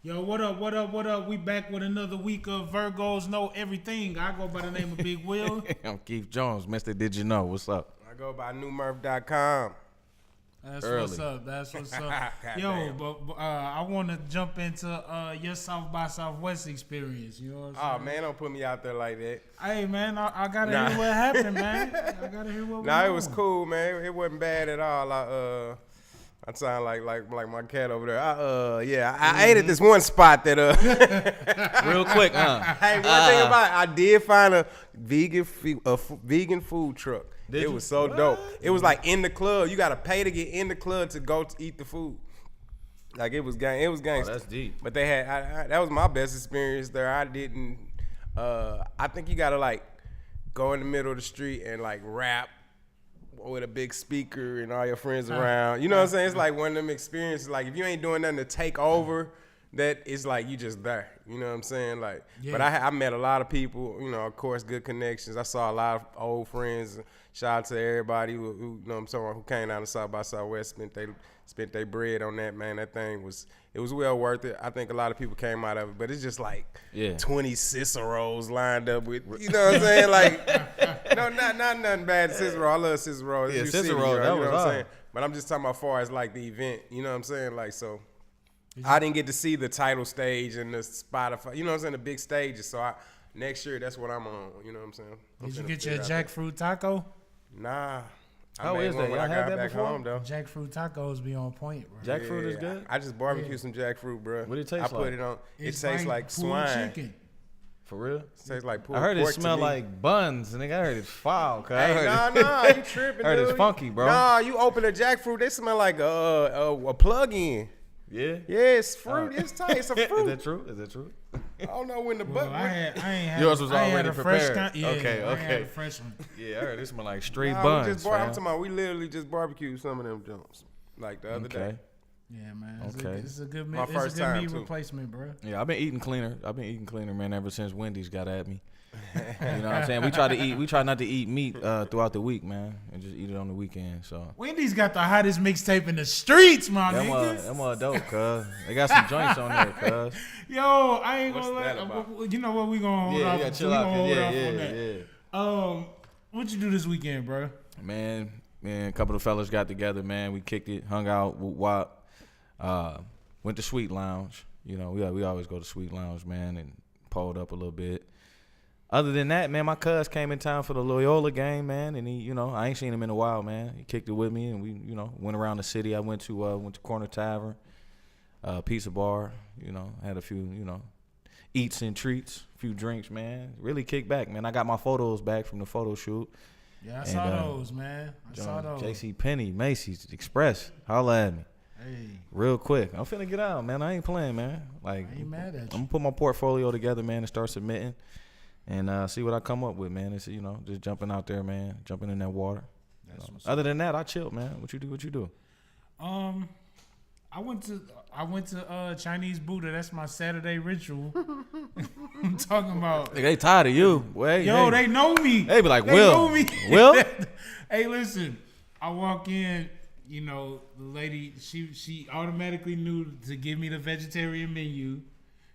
Yo, what up, what up, what up? We back with another week of Virgos Know Everything. I go by the name of Big Will. I'm Keith Jones, Mr. Did You Know? What's up? I go by newmurph.com. That's Early. what's up. That's what's up. Yo, but I want to jump into your South by Southwest experience. You know what I'm saying? Oh, man, don't put me out there like that. Hey, man, I got to hear what happened, man. I got to hear what Nah, went it was on. cool, man. It wasn't bad at all. I sound like my cat over there. I ate at this one spot that Real quick, huh? Hey, one thing about it, I did find a vegan food truck. Did It you? was so dope. It was like in the club. You gotta pay to get in the club to go to eat the food. Like it was gangster. Oh, that's deep. But they had that was my best experience there. I didn't. I think you gotta like go in the middle of the street and like rap with a big speaker and all your friends around. You know what I'm saying? It's like one of them experiences. Like if you ain't doing nothing to take over, that it's like you just there. You know what I'm saying? Like, Yeah. but I met a lot of people. You know, of course, good connections. I saw a lot of old friends. Shout out to everybody who you know what I'm saying, who came down to South by Southwest, spent their bread on that, man. That thing was well worth it. I think a lot of people came out of it, but it's just like 20 Ciceros lined up with, you know what I'm saying? Like, no, not nothing bad to Cicero. I love Cicero. Yeah, It's Cicero, City, that you know was what I'm hard. saying? But I'm just talking about far as like the event, you know what I'm saying? Like, so I didn't get to see the title stage and the Spotify, you know what I'm saying, the big stages. So next year, that's what I'm on, you know what I'm saying? Did you get your jackfruit taco? Nah. How I made is one that? when Y'all I had got that back before? home, though. Jackfruit tacos be on point, bro. Jackfruit is good? I just barbecued some jackfruit, bro. What it taste I put like? it on. It It's tastes like pulled swine. chicken. For real? It tastes like pulled I heard it pork to smelled me. like buns, and I heard it's foul. Cause I Hey, heard nah, it. you tripping, I heard dude. it's funky, bro. Nah, you open a jackfruit, they smell like a plug-in. Yeah? Yeah, it's fruit. It's tight. It's a Is fruit. that true? Is that true? I don't know when the Well, butt. I ain't had, Yours was I ain't had already a fresh prepared. yeah, Okay, I ain't had okay. a fresh one. Yeah, I heard it smell like straight Nah, buns, I'm fam. talking about we literally just barbecued some of them jumps like the other day. Okay. Yeah, man. Okay. It's a good meat. My It's first a good time, meat too. replacement, bro. Yeah, I've been eating cleaner, man, ever since Wendy's got at me. You know what I'm saying? We try not to eat meat throughout the week, man, and just eat it on the weekend. So Wendy's got the hottest mixtape in the streets, my nigga. that more dope, cuz. They got some joints on there, cuz. Yo, I ain't What's gonna that let. about? You know what? We gonna hold off. Yeah, We chill gonna out. hold Yeah, off on that. yeah. What you do this weekend, bro? Man, a couple of fellas got together, man. We kicked it, hung out, whoop wop. Went to Sweet Lounge. You know, we always go to Sweet Lounge, man, and pulled up a little bit. Other than that, man, my cuz came in town for the Loyola game, man, and he, you know, I ain't seen him in a while, man. He kicked it with me, and we, you know, went around the city. I went to Corner Tavern, Pizza Bar, you know, had a few, you know, eats and treats, a few drinks, man. Really kicked back, man. I got my photos back from the photo shoot. Yeah, I saw those, man. I saw those. J.C. Penney, Macy's, Express, holla at me. Hey, Real quick. I'm finna get out, man. I ain't playing, man. Like, I ain't mad at I'm you. gonna put my portfolio together, man, and start submitting and see what I come up with, man. It's, you know, just jumping out there, man, jumping in that water. That's what's Other than that, I chilled, man. What you do? I went to Chinese Buddha. That's my Saturday ritual. I'm talking about. They tired of you. Wait, Yo, they know me. They be like, They Will. know me. Will? Hey, listen. I walk in. You know, the lady. She automatically knew to give me the vegetarian menu.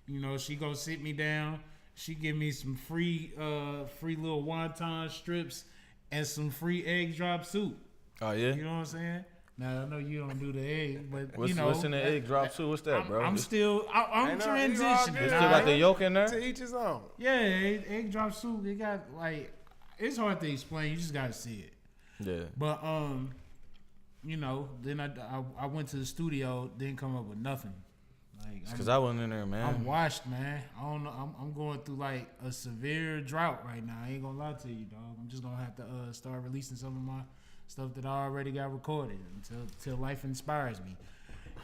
You know, she go sit me down. She give me some free little wonton strips and some free egg drop soup. Oh, yeah? You know what I'm saying? Now I know you don't do the egg, but What's, you know what's in the egg drop soup? What's that, bro? I'm It's still I'm Ain't no- transitioning. you still got the yolk in there? To each his own. Yeah, egg drop soup. It got like it's hard to explain. You just gotta see it. Yeah. But you know, then I went to the studio, didn't come up with nothing. Like Because I wasn't in there, man. I'm washed, man. I don't know. I'm going through like a severe drought right now. I ain't gonna lie to you, dog. I'm just gonna have to start releasing some of my stuff that I already got recorded until life inspires me.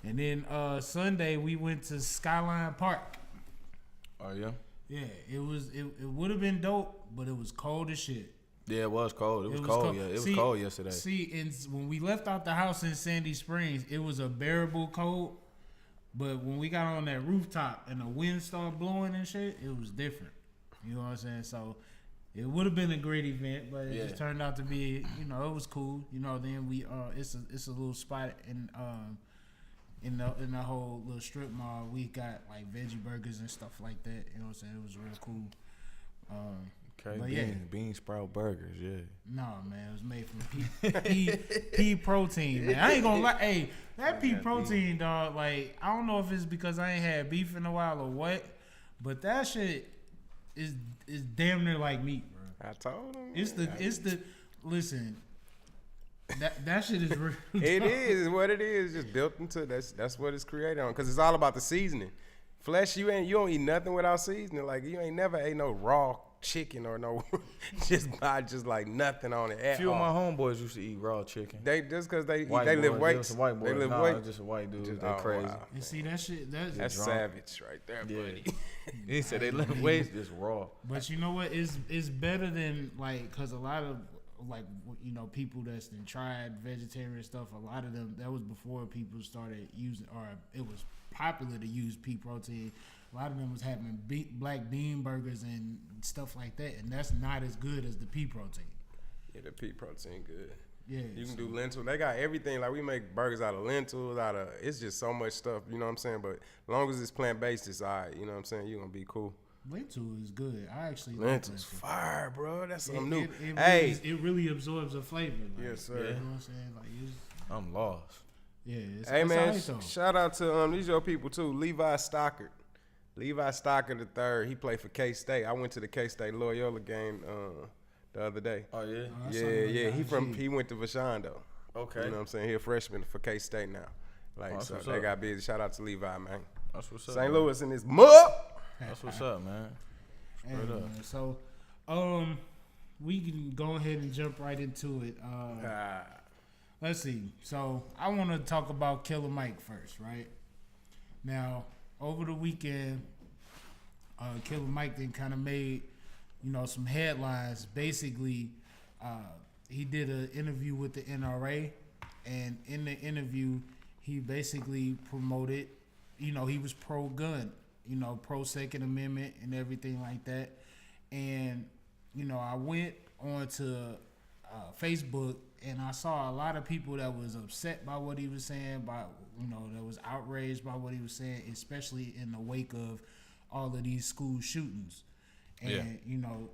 And then Sunday we went to Skyline Park. Oh, yeah? Yeah, it would have been dope, but it was cold as shit. Yeah, it was cold. It was cold. Yeah, it was cold yesterday. See, when we left out the house in Sandy Springs, it was a bearable cold. But when we got on that rooftop and the wind started blowing and shit, it was different. You know what I'm saying? So it would have been a great event, but it just turned out to be, you know, it was cool. You know, then we it's a little spot in in the whole little strip mall, we got like veggie burgers and stuff like that. You know what I'm saying? It was real cool. Okay, but bean sprout burgers, yeah. No, man, it was made from pea protein, man. I ain't gonna lie, hey, that pea protein, dog. Like, I don't know if it's because I ain't had beef in a while or what, but that shit is damn near like meat, bro. I told him. It's the listen. That shit is real. It is what it is. Just built into that's what it's created on. Cause it's all about the seasoning. Flesh, you don't eat nothing without seasoning. Like you ain't never ate no raw chicken or no just like nothing on it at Few all. of my homeboys used to eat raw chicken. They just cause they White live boys, weights. They white boys. They live Nah, weights. just a white dude. Just- They oh, crazy. wow. And see that shit. That's drunk. savage right there, buddy. He said they live weights just raw. But you know what? It's better than like, cause a lot of like, you know, people that's been tried vegetarian stuff. A lot of them, that was before people started using, or it was popular to use pea protein. A lot of them was having black bean burgers and stuff like that, and that's not as good as the pea protein. Yeah, the pea protein good. Yeah, You can do lentil. They got everything. Like we make burgers out of lentils, it's just so much stuff, you know what I'm saying? But as long as it's plant based, it's all right, you know what I'm saying? You're gonna be cool. lentil is good. I actually Lentils like lentil. fire, bro. That's something new. It really absorbs the flavor. Like, Yes, sir. You know what I'm saying? Like, I'm lost. it's Hey it's man, alright, though. shout out to these your people too. Levi Stockard the third. He played for K State. I went to the K State Loyola game the other day. Oh yeah. I saw him Yeah. on IG. He went to Vashon though. Okay. You know what I'm saying? He a freshman for K State now. Like that's so what's they up. got busy. Shout out to Levi, man. That's what's up. St. man. Louis in his mud. That's what's up, man. Hey, Straight up. man, so, we can go ahead and jump right into it. Let's see. So, I want to talk about Killer Mike first, right? Now, over the weekend, Killer Mike then kind of made, you know, some headlines. Basically, he did an interview with the NRA, and in the interview, he basically promoted, you know, he was pro-gun, you know, pro-Second Amendment and everything like that. And, you know, I went on to Facebook, and I saw a lot of people that was upset by what he was saying, that was outraged by what he was saying, especially in the wake of all of these school shootings. And, you know,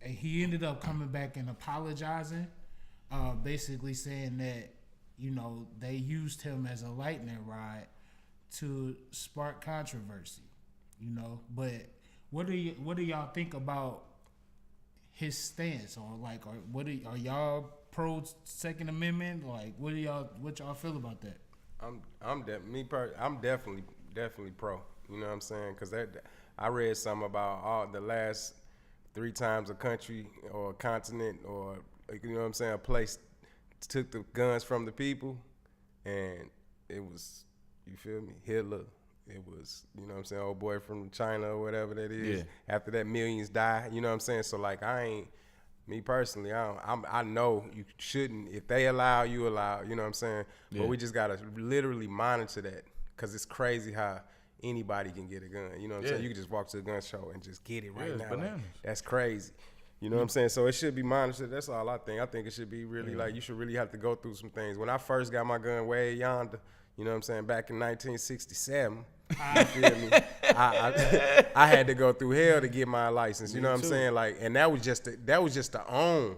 and he ended up coming back and apologizing, basically saying that, you know, they used him as a lightning rod to spark controversy, you know. But what do y'all think about his stance, or like, are y'all pro Second Amendment? Like, what y'all feel about that? I'm definitely pro. You know what I'm saying? Because I read something about all the last 3 times a country or a continent or, you know what I'm saying, a place took the guns from the people, and it was, you feel me, Hitler. It was, you know what I'm saying, old boy from China or whatever that is. Yeah. After that, millions die. You know what I'm saying? So, like, me personally, I know you shouldn't. If they allow, you allow. You know what I'm saying? Yeah. But we just got to literally monitor that, because it's crazy how anybody can get a gun. You know what I'm saying? You can just walk to a gun show and just get it right now. Like, that's crazy. You know what I'm saying? So it should be monitored. That's all I think. I think it should be really, like, you should really have to go through some things. When I first got my gun way yonder, you know what I'm saying, back in 1967, you feel me? I had to go through hell to get my license. You know what I'm saying? Like, and that was just to own.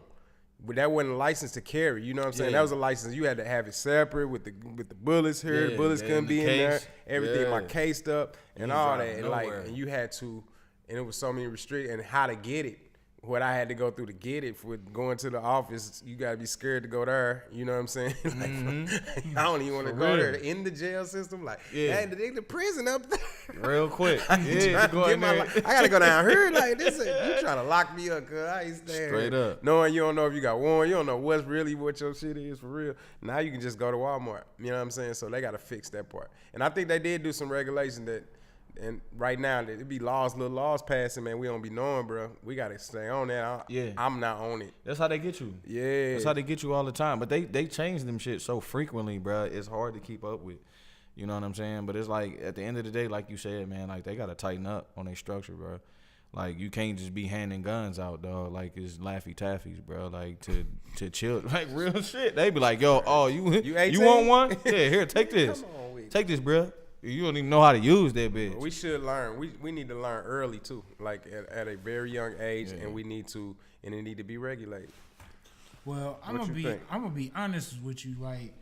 But that wasn't a license to carry. You know what I'm saying? Yeah. That was a license. You had to have it separate with the bullets here. Yeah, the bullets couldn't the be in there. case. Everything Yeah. like cased up and You all drive that. And nowhere. like, and you had to, and it was so many restrictions, and how to get it. What I had to go through to get it, for going to the office, you gotta be scared to go there. You know what I'm saying? Like, I don't even want to For go real. there in the jail system. Like, hey, the prison up there. Real quick. Trying to get my I gotta go down here. Like, this is, you trying to lock me up, cuz I ain't staying Straight here. up. Knowing you don't know if you got warrant, you don't know what your shit is for real. Now you can just go to Walmart. You know what I'm saying? So they gotta fix that part. And I think they did do some regulation that. And right now, it be little laws passing, man. We don't be knowing, bro. We gotta stay on that. I'm not on it. That's how they get you. Yeah, That's how they get you all the time. But they change them shit so frequently, bro. It's hard to keep up with. You know what I'm saying? But it's like, at the end of the day, like you said, man, like, they gotta tighten up on their structure, bro. Like, you can't just be handing guns out, dog. Like, it's Laffy Taffies, bro. Like, to chill, like, real shit. They be like, yo, you 18? want one? Yeah, here, take this. Come on with take this, bro. You don't even know how to use that bitch. We should learn. We need to learn early too, like at a very young age, and it need to be regulated. Well, I'm gonna be honest with you. Like,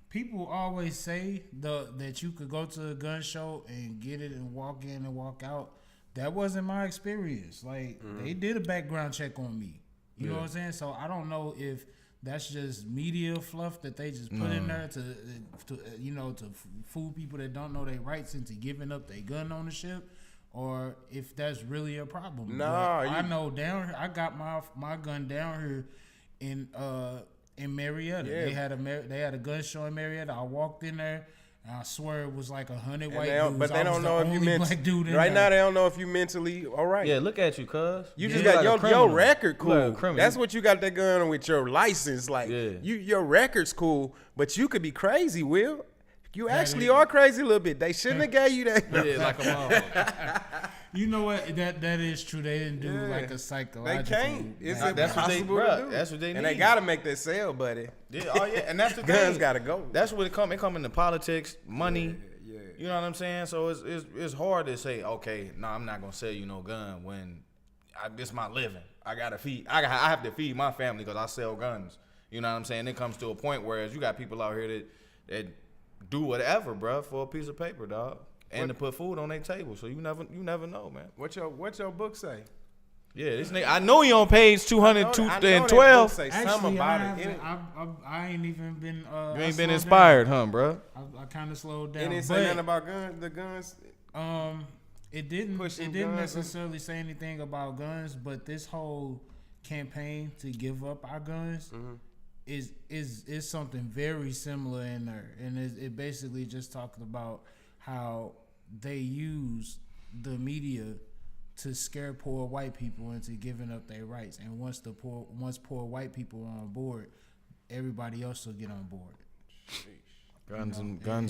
people always say that you could go to a gun show and get it and walk in and walk out. That wasn't my experience. Like, they did a background check on me. You know what I'm saying? So I don't know if that's just media fluff that they just put in there to fool people that don't know their rights into giving up their gun ownership, or if that's really a problem. I know down here, I got my gun down here in Marietta. Yeah. They had a gun show in Marietta. I walked in there. And I swear it was like 100 white dudes. But they don't know if you mentally. Right now, they don't know if you mentally all right. Yeah, look at you, cuz. You just got your record cool. That's what you got that gun with your license. Like, your record's cool, but you could be crazy, Will. You actually are crazy a little bit. They shouldn't have gave you that. Yeah, like a mom. You know what? That is true. They didn't do like a psychological. They can't. It's that's impossible what to do. That's what they need. And they gotta make that sale, buddy. Yeah, oh yeah, and that's the guns thing. Gotta go. That's what it come. It come into politics, money. Yeah. You know what I'm saying? So it's hard to say, okay, no, I'm not gonna sell you no gun when this my living. I have to feed my family because I sell guns. You know what I'm saying? It comes to a point where you got people out here that do whatever, bro, for a piece of paper, dog. And to put food on their table, so you never know, man. What your book say? Yeah, this nigga. I know he on page 212. Say actually, something about it. I ain't even been. You ain't been inspired, huh, bro? I kind of slowed down. It didn't say nothing about the guns. It didn't. It didn't necessarily say anything about guns, but this whole campaign to give up our guns is something very similar in there, and it basically just talking about how they use the media to scare poor white people into giving up their rights, and once poor white people are on board, everybody else will get on board. Guns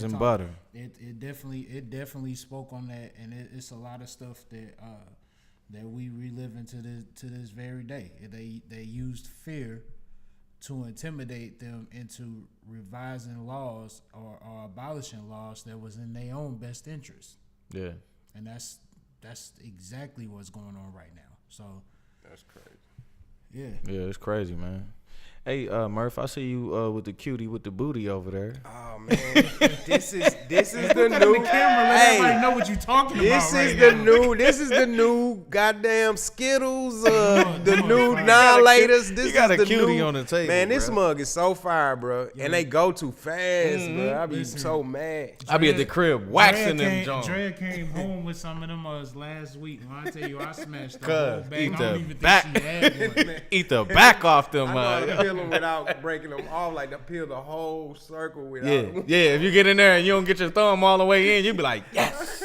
and butter. It definitely spoke on that, and it's a lot of stuff that we relive to this very day. They used fear to intimidate them into revising laws or abolishing laws that was in their own best interest. Yeah. And that's exactly what's going on right now. So that's crazy. Yeah. Yeah, it's crazy, man. Hey, Murph, I see you with the cutie with the booty over there. Oh man, this is the new. The camera, let everybody know what you're talking about. This is the new goddamn Skittles. The new Nihilators. This you got is a the cutie new, on the table. Man, this bro. mug is so fire, bro, and they go too fast, bro. I be so mad. I be at the crib waxing them Jones. Dre came home with some of them last week. When I tell you, I smashed the whole bag. Eat I don't even think she had one. Eat the back off them. Peel them without breaking them off, like to peel the whole circle without. Yeah. If you get in there and you don't get your thumb all the way in, you be like, yes.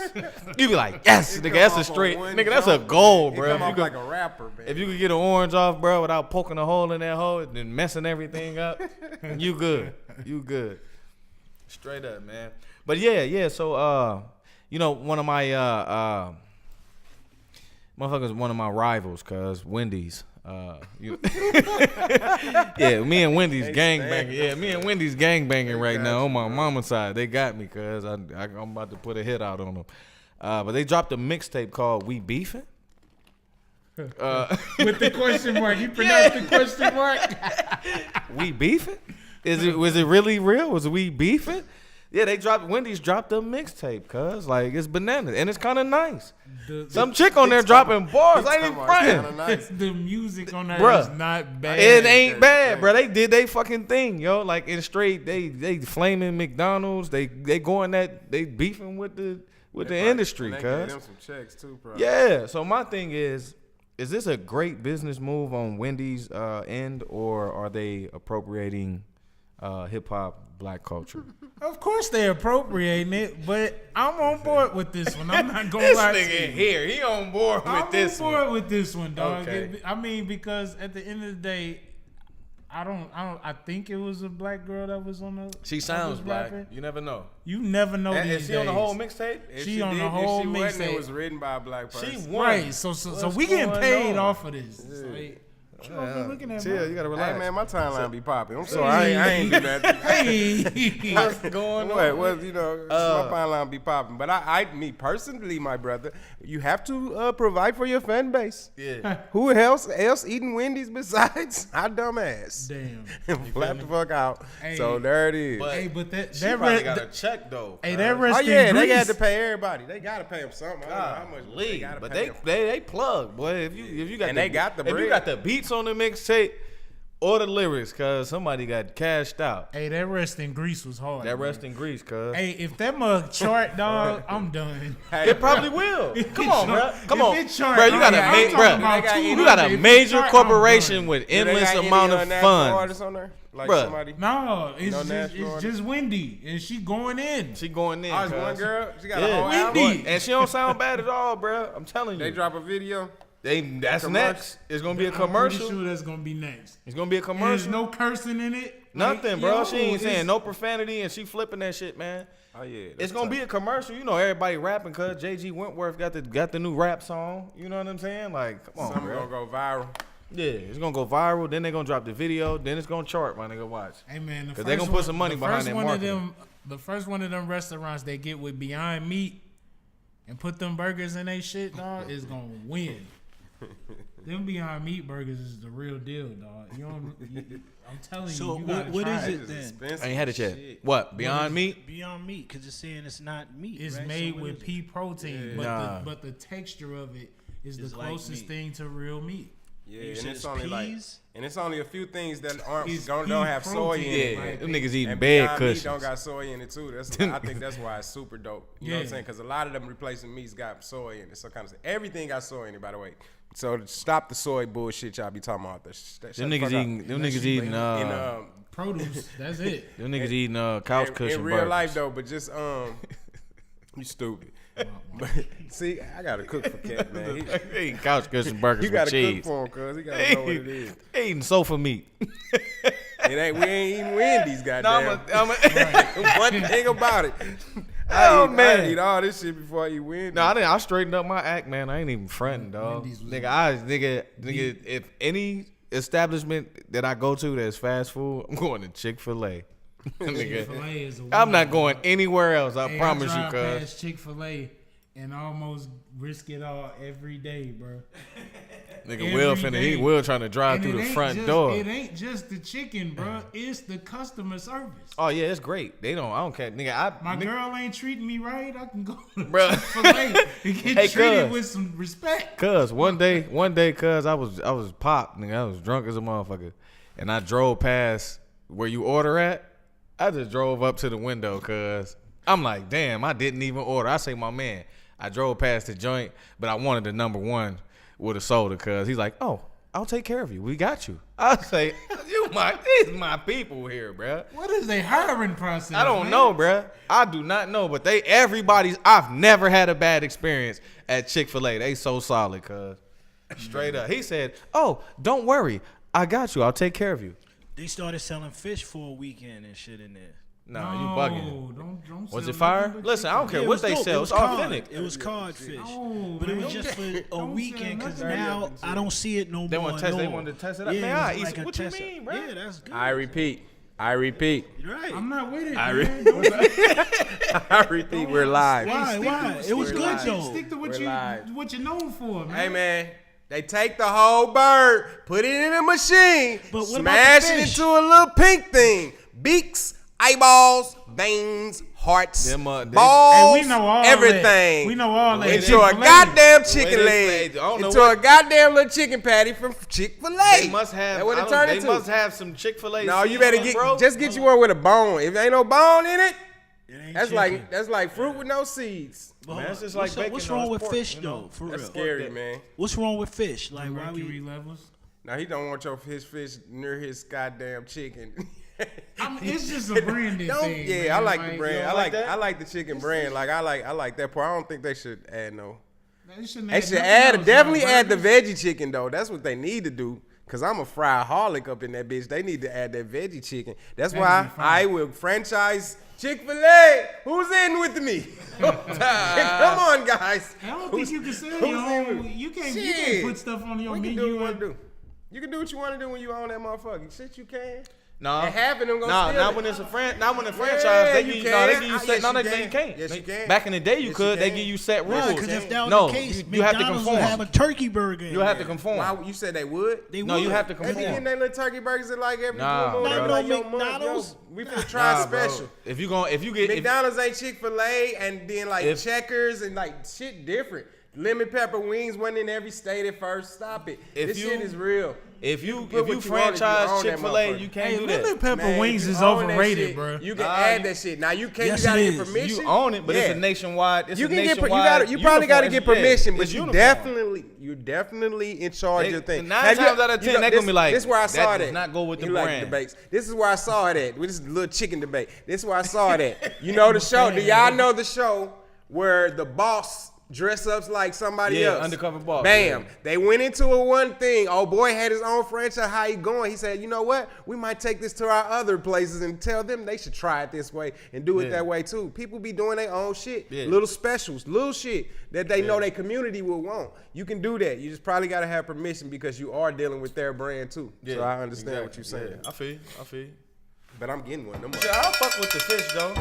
You be like, yes, nigga. That's a straight, nigga. That's a goal, bro. Come off like a rapper, man. If you could get an orange off, bro, without poking a hole in that hole and messing everything up, you good. You good. Straight up, man. But yeah. So, you know, one of my motherfuckers, one of my rivals, cuz Wendy's. Yeah, me and Wendy's gangbanging. Yeah, me and Wendy's gangbanging right now on my mama's side. They got me, cuz I'm about to put a hit out on them. But they dropped a mixtape called "We Beefin'." With the question mark, you pronounced the question mark. We beefing? Was it really real? Was we beefing? Yeah, Wendy's dropped a mixtape, cuz like it's bananas and it's kind of nice. Some chick on there dropping bars. I ain't fronting. Nice. The music on there is not bad. It ain't bad, bro. They did they fucking thing, yo. Like in straight, they flaming McDonald's. They going that they beefing with the industry, cuz. They them some checks too, bro. Yeah. So my thing is this a great business move on Wendy's end, or are they appropriating hip hop black culture? Of course they appropriating it, but I'm on board with this one. I'm not gonna lie to you. This nigga here, he on board with this one. I'm on board with this one, dog. Okay. I mean, because at the end of the day, I think it was a black girl that was on the. She sounds black. Rapping. You never know. You never know. Is she on the whole mixtape? She on the whole mixtape. It was written by a black person. She won. Right. So we getting paid off of this. What you over there looking at, Chill, bro? you gotta relax. Hey man, my timeline be popping. I'm sorry, I ain't do nothing. Hey. What's going on? Well, you know, my timeline be popping. But me personally, my brother, you have to provide for your fan base. Yeah. Who else eating Wendy's besides our dumb ass? Damn. Flap the fuck out. Hey. So there it is. But Hey, but that she that probably re- got a check though. hey, that Oh rest in yeah, they Greece. got to pay everybody. They got to pay them something. I don't know how much League, gotta but pay they them. plug, boy. If you got And they got the if you bread. got the beats on the mixtape or the lyrics, cause somebody got cashed out. Hey, that rest in Greece was hard. That man. rest in Greece, cuz. Hey, if that mug chart, dog, I'm done. It probably will. Come on, bro. Come If on, it chart, bro. You got I'm a talking bro. about you 200. got a If it major chart, I'm corporation done. with Do they endless got any, amount of national funds. artists on there? Like Bruh. somebody. No, it's No just national it's artist? just Wendy, and she going in. She going in. Oh, it's cuz. one girl. She got Yeah. a whole Wendy. album. And she don't sound bad at all, bro. I'm telling you. They drop a video. That's commercial. next. It's gonna be a I'm commercial. pretty sure that's gonna be next. It's gonna be a And there's commercial. no cursing in it. Nothing, Like, bro. yo, She ain't saying it's- no profanity, and she flipping that shit, man. Oh yeah. It's gonna be a commercial. You know, everybody rapping cause JG Wentworth got the new rap song. You know what I'm saying? Like, come on, Something bro. gonna go viral. Yeah, it's gonna go viral. Then they gonna drop the video. Then it's gonna chart, my nigga. Watch. Hey man, Cause they gonna put some money behind that marketing. The first one of them restaurants they get with Beyond Meat and put them burgers in they shit, dog, is gonna win. Them Beyond Meat burgers is the real deal, dog. I'm telling So you, you gotta what try is it. it then? Expensive I ain't had it yet. shit. What? Beyond Meat? Beyond Meat, because it's saying it's not meat. It's right? made So what with is it? pea protein, Nah. but the texture of it is It's the like closest meat. thing to real meat. Yeah, You and said it's it's only like, peas? and it's only a few things that aren't It's don't pea have soy in it. Yeah, Right. them niggas eating And bed Beyond Meat cushions. don't got soy in it too. I think that's why it's super dope. You know what I'm Yeah. saying? Because a lot of them replacing meats got soy in it. So kind of everything got soy in it. By the way, so to stop the soy bullshit y'all be talking about. Them niggas eating. Them niggas eating. in Produce, that's it. Them niggas eating couch cushion in real burgers. life though, but just you stupid. But see, I gotta cook for Cat, man. They eating couch cushion burgers You with gotta cheese. cook for him, cause he gotta know what it is. They eating sofa meat. We ain't eating Wendy's, goddamn. I'm One thing about it. Oh, I man. eat all this shit before I eat Wendy's. No, I straightened up my act, man. I ain't even fronting, dog. Wendy's was- Nigga, if any establishment that I go to that's fast food, I'm going to Chick-fil-A. Nigga, Chick-fil-A is a I'm winner, not going dog. anywhere else. I Hey, promise I you, drive cuz. past Chick-fil-A and almost risk it all every day, bro. Nigga, Will every finna, he day. Will trying to drive And through it the ain't front just- door. It ain't just the chicken, bro. It's the customer service. Oh yeah, it's great. I don't care, nigga. My girl ain't treating me right. I can go to Bruh. Chick-fil-A and get Hey, treated cuz. with some respect. Cuz one day, cuz I was popped, nigga. I was drunk as a motherfucker, and I drove past where you order at. I just drove up to the window, cuz I'm like, damn, I didn't even order. I say, my man, I drove past the joint, but I wanted the number one with a soda, cuz he's like, oh, I'll take care of you. We got you. I say, these my people here, bruh. What is a hiring process? I don't man? know, bruh. I do not know, but I've never had a bad experience at Chick-fil-A. They so solid, cuz. Straight up. He said, oh, don't worry. I got you. I'll take care of you. They started selling fish for a weekend and shit in there. Nah, you bugging. Don't Was sell it fire? nothing but Listen, I don't care Yeah, it what was they dope. sell. It It's was cod. authentic. It was codfish, Oh, but it man. was just for a Don't weekend. sell Cause nothing. now I don't see it no They more. want to test. They no. wanted to test it out. Yeah, Man, it I was eat like it. a What you test. mean, bro? Yeah, that's good. I repeat. You're right. I'm not with it. I man. Don't I repeat. We're live. Why? Why? It was We're good live. though. stick to We're live. what you're known for, man. Hey man, they take the whole bird, put it in a machine, But what about smash the it fish? into a little pink thing. Beaks, eyeballs, veins, hearts, Them, they- balls, Hey, we know all everything. that. We know all that. Into a Chick-fil-A. goddamn way chicken they leg. say- I don't know Into what- a goddamn little chicken patty from Chick-fil-A. They must have. That's what I it don't- turned they into. must have some Chick-fil-A. No, you better seasoning, get bro. just get you one with a bone. If ain't no bone in it, It ain't that's chicken. like fruit with no seeds. But Man, hold it's on. just like bacon, what's though. wrong It's with pork, fish you know? though? For That's real. scary, man. What's wrong with fish? Like why Mercury we? levels. Now he don't want his fish near his goddamn chicken. It's just a branding thing. Yeah, man. I like the you brand. know, I like that? I like the chicken brand. Like I like that part. I don't think they should add no. They shouldn't They add should nothing add else, definitely man. add the veggie chicken though. That's what they need to do. Cause I'm a fryaholic up in that bitch. They need to add that veggie chicken. That's That'd why be fine. I will franchise Chick-fil-A. Who's in with me? Come on, guys. I don't think you can say who's in your with own. me? You can't Shit. put stuff on your We can menu. do what we want to do. You can do what you want to do when you own that motherfucker. Shit, you can. No, and half of them gonna nah, steal not it. when it's a not when the franchise. They give you, no, they give you set. Yes, No, you they can't. Yes, you can. Back in the day, you Yes, could. you They can. give you set rules. Because if that was No, the case, you have to McDonald's would conform. have a turkey burger. You have to conform. Why, you said they would? They No, would. you have to They be conform. getting their little turkey burgers at like every Nah, blue moon. bro. They like, No, yo, McDonald's. we finna try Nah, bro. special. If you get McDonald's ain't Chick-fil-A, and then like If- Checkers and like shit different. Lemon pepper wings went in every state at first. Stop it. This shit is real. If you put what you want, you franchise own that Chick-fil-A, motherfucker. you can't Hey, do lemon that. pepper Man, wings you is own that overrated, shit. bro. You can Nah, add you- that shit. Now you can't. Yes, You gotta it get is. permission. You own it, but it's Yeah. a nationwide. It's You a can nationwide. you probably got to get permission, but it's you uniform. you're definitely in charge They- of things. 9 times out of 10, they gonna be like, this is where I that saw does that. not go with the You like brand. debates. This is where I saw it at. This is a little chicken debate. This is where I saw it at. You know the show? Do y'all know the show where the boss dress ups like somebody Yeah, else? undercover boss. Bam. Yeah. They went into a one thing. Oh boy had his own franchise. How he going? He said, you know what? We might take this to our other places and tell them they should try it this way and do it Yeah. that way too. People be doing their own shit. Yeah. Little specials, little shit that they know their community will want. You can do that. You just probably got to have permission because you are dealing with their brand too. So I understand what you're saying. Yeah, I feel you. But I'm getting one. Yeah, I'll fuck with the fish though.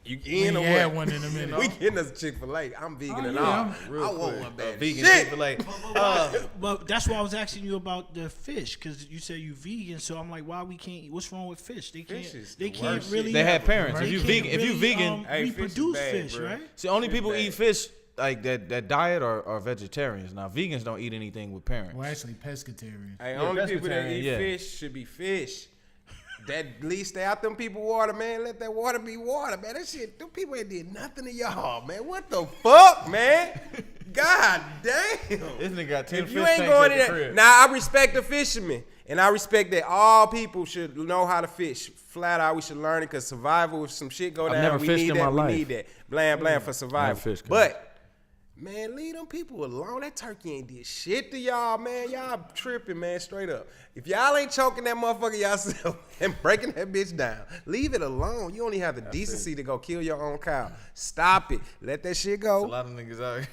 You We in or had what? one in a minute. We getting us Chick-fil-A. I'm vegan and yeah, all. I'm- I want one bad. Vegan Shit. Chick-fil-A. But that's why I was asking you about the fish, because you said you vegan. So I'm like, why we can't eat? What's wrong with fish? They can't. Fish is They the can't worst really. shit. They had parents. they If you can't vegan, if you really, vegan, Hey, fish is reproduce bad, fish, bro. right? see, only Fish people bad. eat fish like that diet are vegetarians. Now vegans don't eat anything with parents. Well, actually, pescatarian. Hey, Yeah, only people that pescatarian, eat yeah. fish should be fish. That at least stay out them people water, man. Let that water be water, man. That shit, them people ain't did nothing to y'all, man. What the fuck, man? God damn. This nigga got 10 If fish you ain't tanks going at in the that, crib. now I respect the fishermen, and I respect that all people should know how to fish. Flat out, we should learn it because survival. If some shit go I've down, never we fished need in that. my We life. need that. Bland, bland for survival. fished, cuz. But man, leave them people alone. That turkey ain't did shit to y'all, man. Y'all tripping, man. Straight up. If y'all ain't choking that motherfucker yourself and breaking that bitch down, leave it alone. You only have the decency to go kill your own cow. Stop it. Let that shit A go. lot of niggas out here.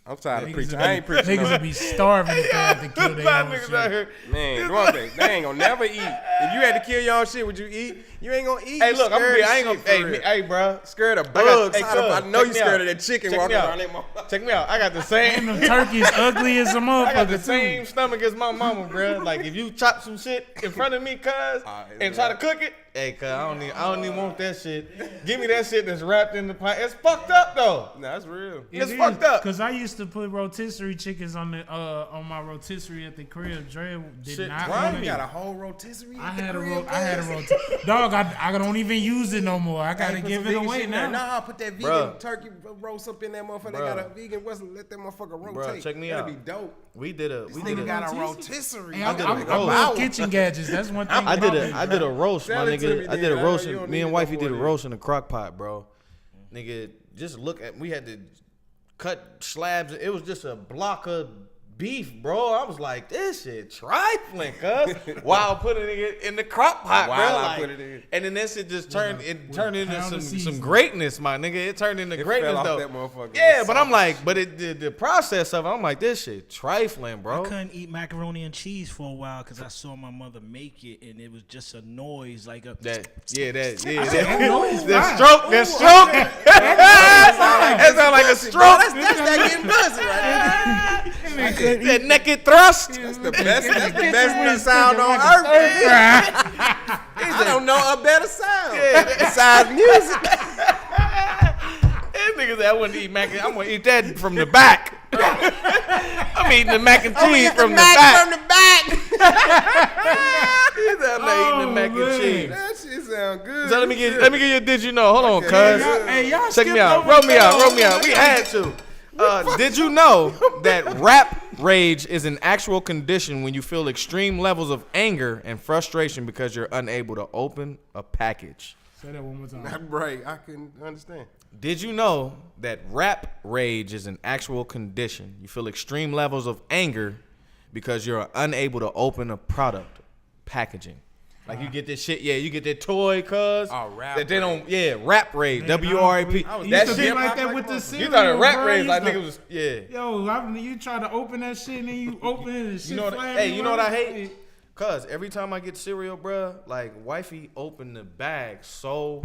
I'm tired of Niggas preaching. would I ain't be- preaching. Niggas No. would be starving if they had to kill A their lot of own niggas out shit. here. Man, one thing, they ain't gonna never eat. If you had to kill your own shit, would you eat? You ain't gonna eat. Hey, You look, I'm gonna scared be. of I ain't gonna. shit, for Hey, real. hey, bro. Scared of I got- bugs. hey, I know cuz, you check me scared out. of that chicken Check me walking out. around that motherfucker. Check me out. I got the And same. them turkeys ugly as a I got the motherfucker same too. stomach as my mama, bro. Like if you chop some shit in front of me, cuz, and try to cook it, hey, cuz, I don't even want that shit. Give me that shit that's wrapped in the pie. It's fucked up though. Nah, that's real. It's fucked up. Cause I used to put rotisserie chickens on the on my rotisserie at the crib. Dre did Shit, not Why want you it. got a whole rotisserie? I at the had a crib, rotisserie. Dog, I don't even use it no more. I gotta Hey, put give some it vegan away shit in there. now. Nah, put that vegan Bruh. turkey roast up in that motherfucker. They Bruh. got a vegan Western. Let that motherfucker rotate. check me That'd out. be dope. We did a Nigga got a rotisserie. Hey, I I'm did a roast. about kitchen gadgets. That's one thing. I did about me, I did a roast, my Sell it to nigga. me, I did a nigga. roast. You don't Me need and no wifey more did a than roast in a crock pot, bro. Nigga, just look at. We had to cut slabs. It was just a block of beef, bro. I was like, this shit trifling, cuz. While putting it in the crock pot, While bro. I Like, put it in. and then that shit just turned. It turned a into pound of some seasoning. greatness, my nigga. It turned into It greatness fell off though. that motherfucker. Yeah, It but was I'm like, but the process of it, I'm like, this shit trifling, bro. I couldn't eat macaroni and cheese for a while because I saw my mother make it and it was just a noise like a. That That stroke. That sound like a stroke. That's that getting pussy right there. That naked thrust. That's the best. That's the best sound on earth. I don't know a better sound besides music. That nigga said I wouldn't eat mac. I'm gonna eat that from the back. I'm eating the mac and cheese from the back. From the back. He said I'm not eating the mac and man. cheese. That shit sound good. So let me get you a did you know? Hold on, cuz. Hey, y'all Check me skipped out. over Roll the me out. middle. Roll me out. We had to. Did you know that rap rage is an actual condition when you feel extreme levels of anger and frustration because you're unable to open a package? Say that one more time. Not right. I couldn't understand. Did you know that rap rage is an actual condition? You feel extreme levels of anger because you're unable to open a product packaging. Like you get this shit, you get that toy, cuz. Oh, rap that they don't, rave. Rap rave, W-R-A-P. That That shit shit like that with the cereal. You thought of rap bro. rave You like thought- niggas was, you try to open that shit and then you open it and shit. You know what? flying Hey, you know what I around. hate? Cuz every time I get cereal, bruh, like wifey open the bag so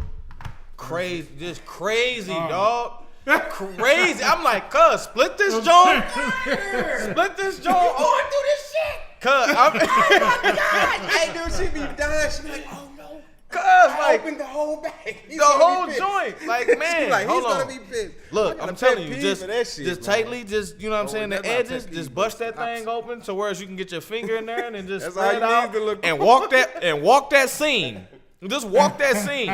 crazy, just crazy, dog. Crazy. I'm like, cuz, split this joint. Split this joint. Going through this shit. Cuz, I'm I do she be dying. She be like, oh no. cuz, I like opened the whole bag. He's the gonna whole be pissed. joint. Like, man, She like, hold he's on. gonna be pissed. Look, I got I'm a telling pet you, peeve just for that shit, just man. tightly, just you know what I'm saying, the that's my pet edges, peeve, just bro. bust that thing open so whereas you can get your finger in there and then just That's spread all you out need to look and cool. walk that scene. Just walk that scene.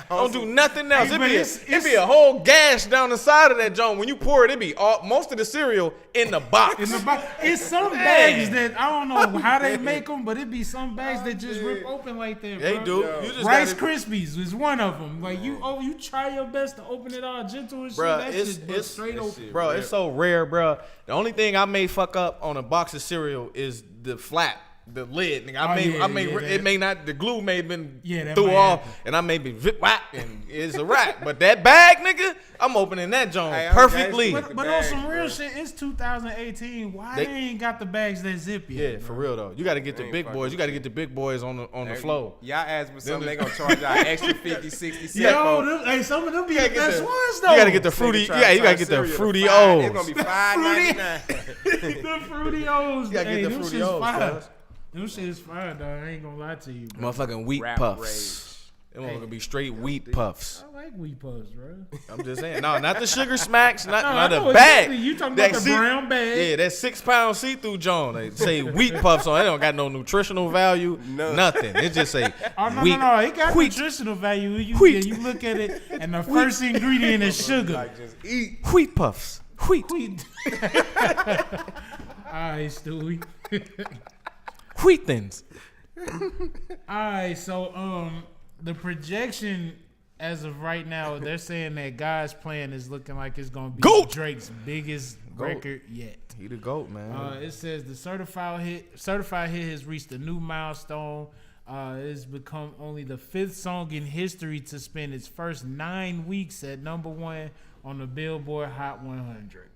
Don't do nothing else. Hey, It but be it's- a whole gash down the side of that joint. When you pour it, it be most of the cereal in the box. In the box. It's some bags that I don't know how they make them, but it be some bags that just rip open like that. They bro. do. You just Rice gotta, Krispies is one of them. Like you try your best to open it all gentle and shit. Bruh, That it's- shit but it's- straight open. bro, it's so rare, bro. The only thing I may fuck up on a box of cereal is the flap. The lid, nigga. It may not. The glue may have been that threw might off, happen. and I may be vip whack, and it's a wrap. But that bag, nigga, I'm opening that joint Hey, I'm perfectly. gassed. But bags, on some real bro. shit, it's 2018. Why They- they ain't got the bags that zip yet? Yeah, for real though. You got to get the Ain't big fucking boys. You got to get the big boys on the flow. Y'all ask me something, Them they gonna charge y'all extra 50, 60 cents. Yo, hey, some of them be the gotta get best the- ones though. You got to get the fruity. You gotta get the fruity O's. It's gonna be $5.99. the fruity O's. You gotta Hey, get the them fruity shit's O's, fire. cuz. Them shit is fire, dog. I ain't gonna lie to you, bro. Motherfucking wheat Rap puffs. Them gonna be straight wheat puffs. I like wheat puffs, bro. I'm just saying. No, not the sugar smacks. Not I the know bag. exactly. You talking That about the brown bag. Yeah, that 6-pound see-through joint. They say wheat puffs on it. They don't got no nutritional value. Nothing. It just say Oh no, wheat. no, it got wheat. nutritional value. You Wheat. you look at it, and the first ingredient is sugar. Like just eat. Wheat puffs. Wheat. Wheat. Alright, Stewie. Wheat thins. Alright, so the projection as of right now, they're saying that God's plan is looking like it's gonna be Goat. Drake's biggest record yet. He the GOAT, man. It says the certified hit has reached a new milestone. It has become only the 5th song in history to spend its first 9 weeks at #1 on the Billboard Hot 100.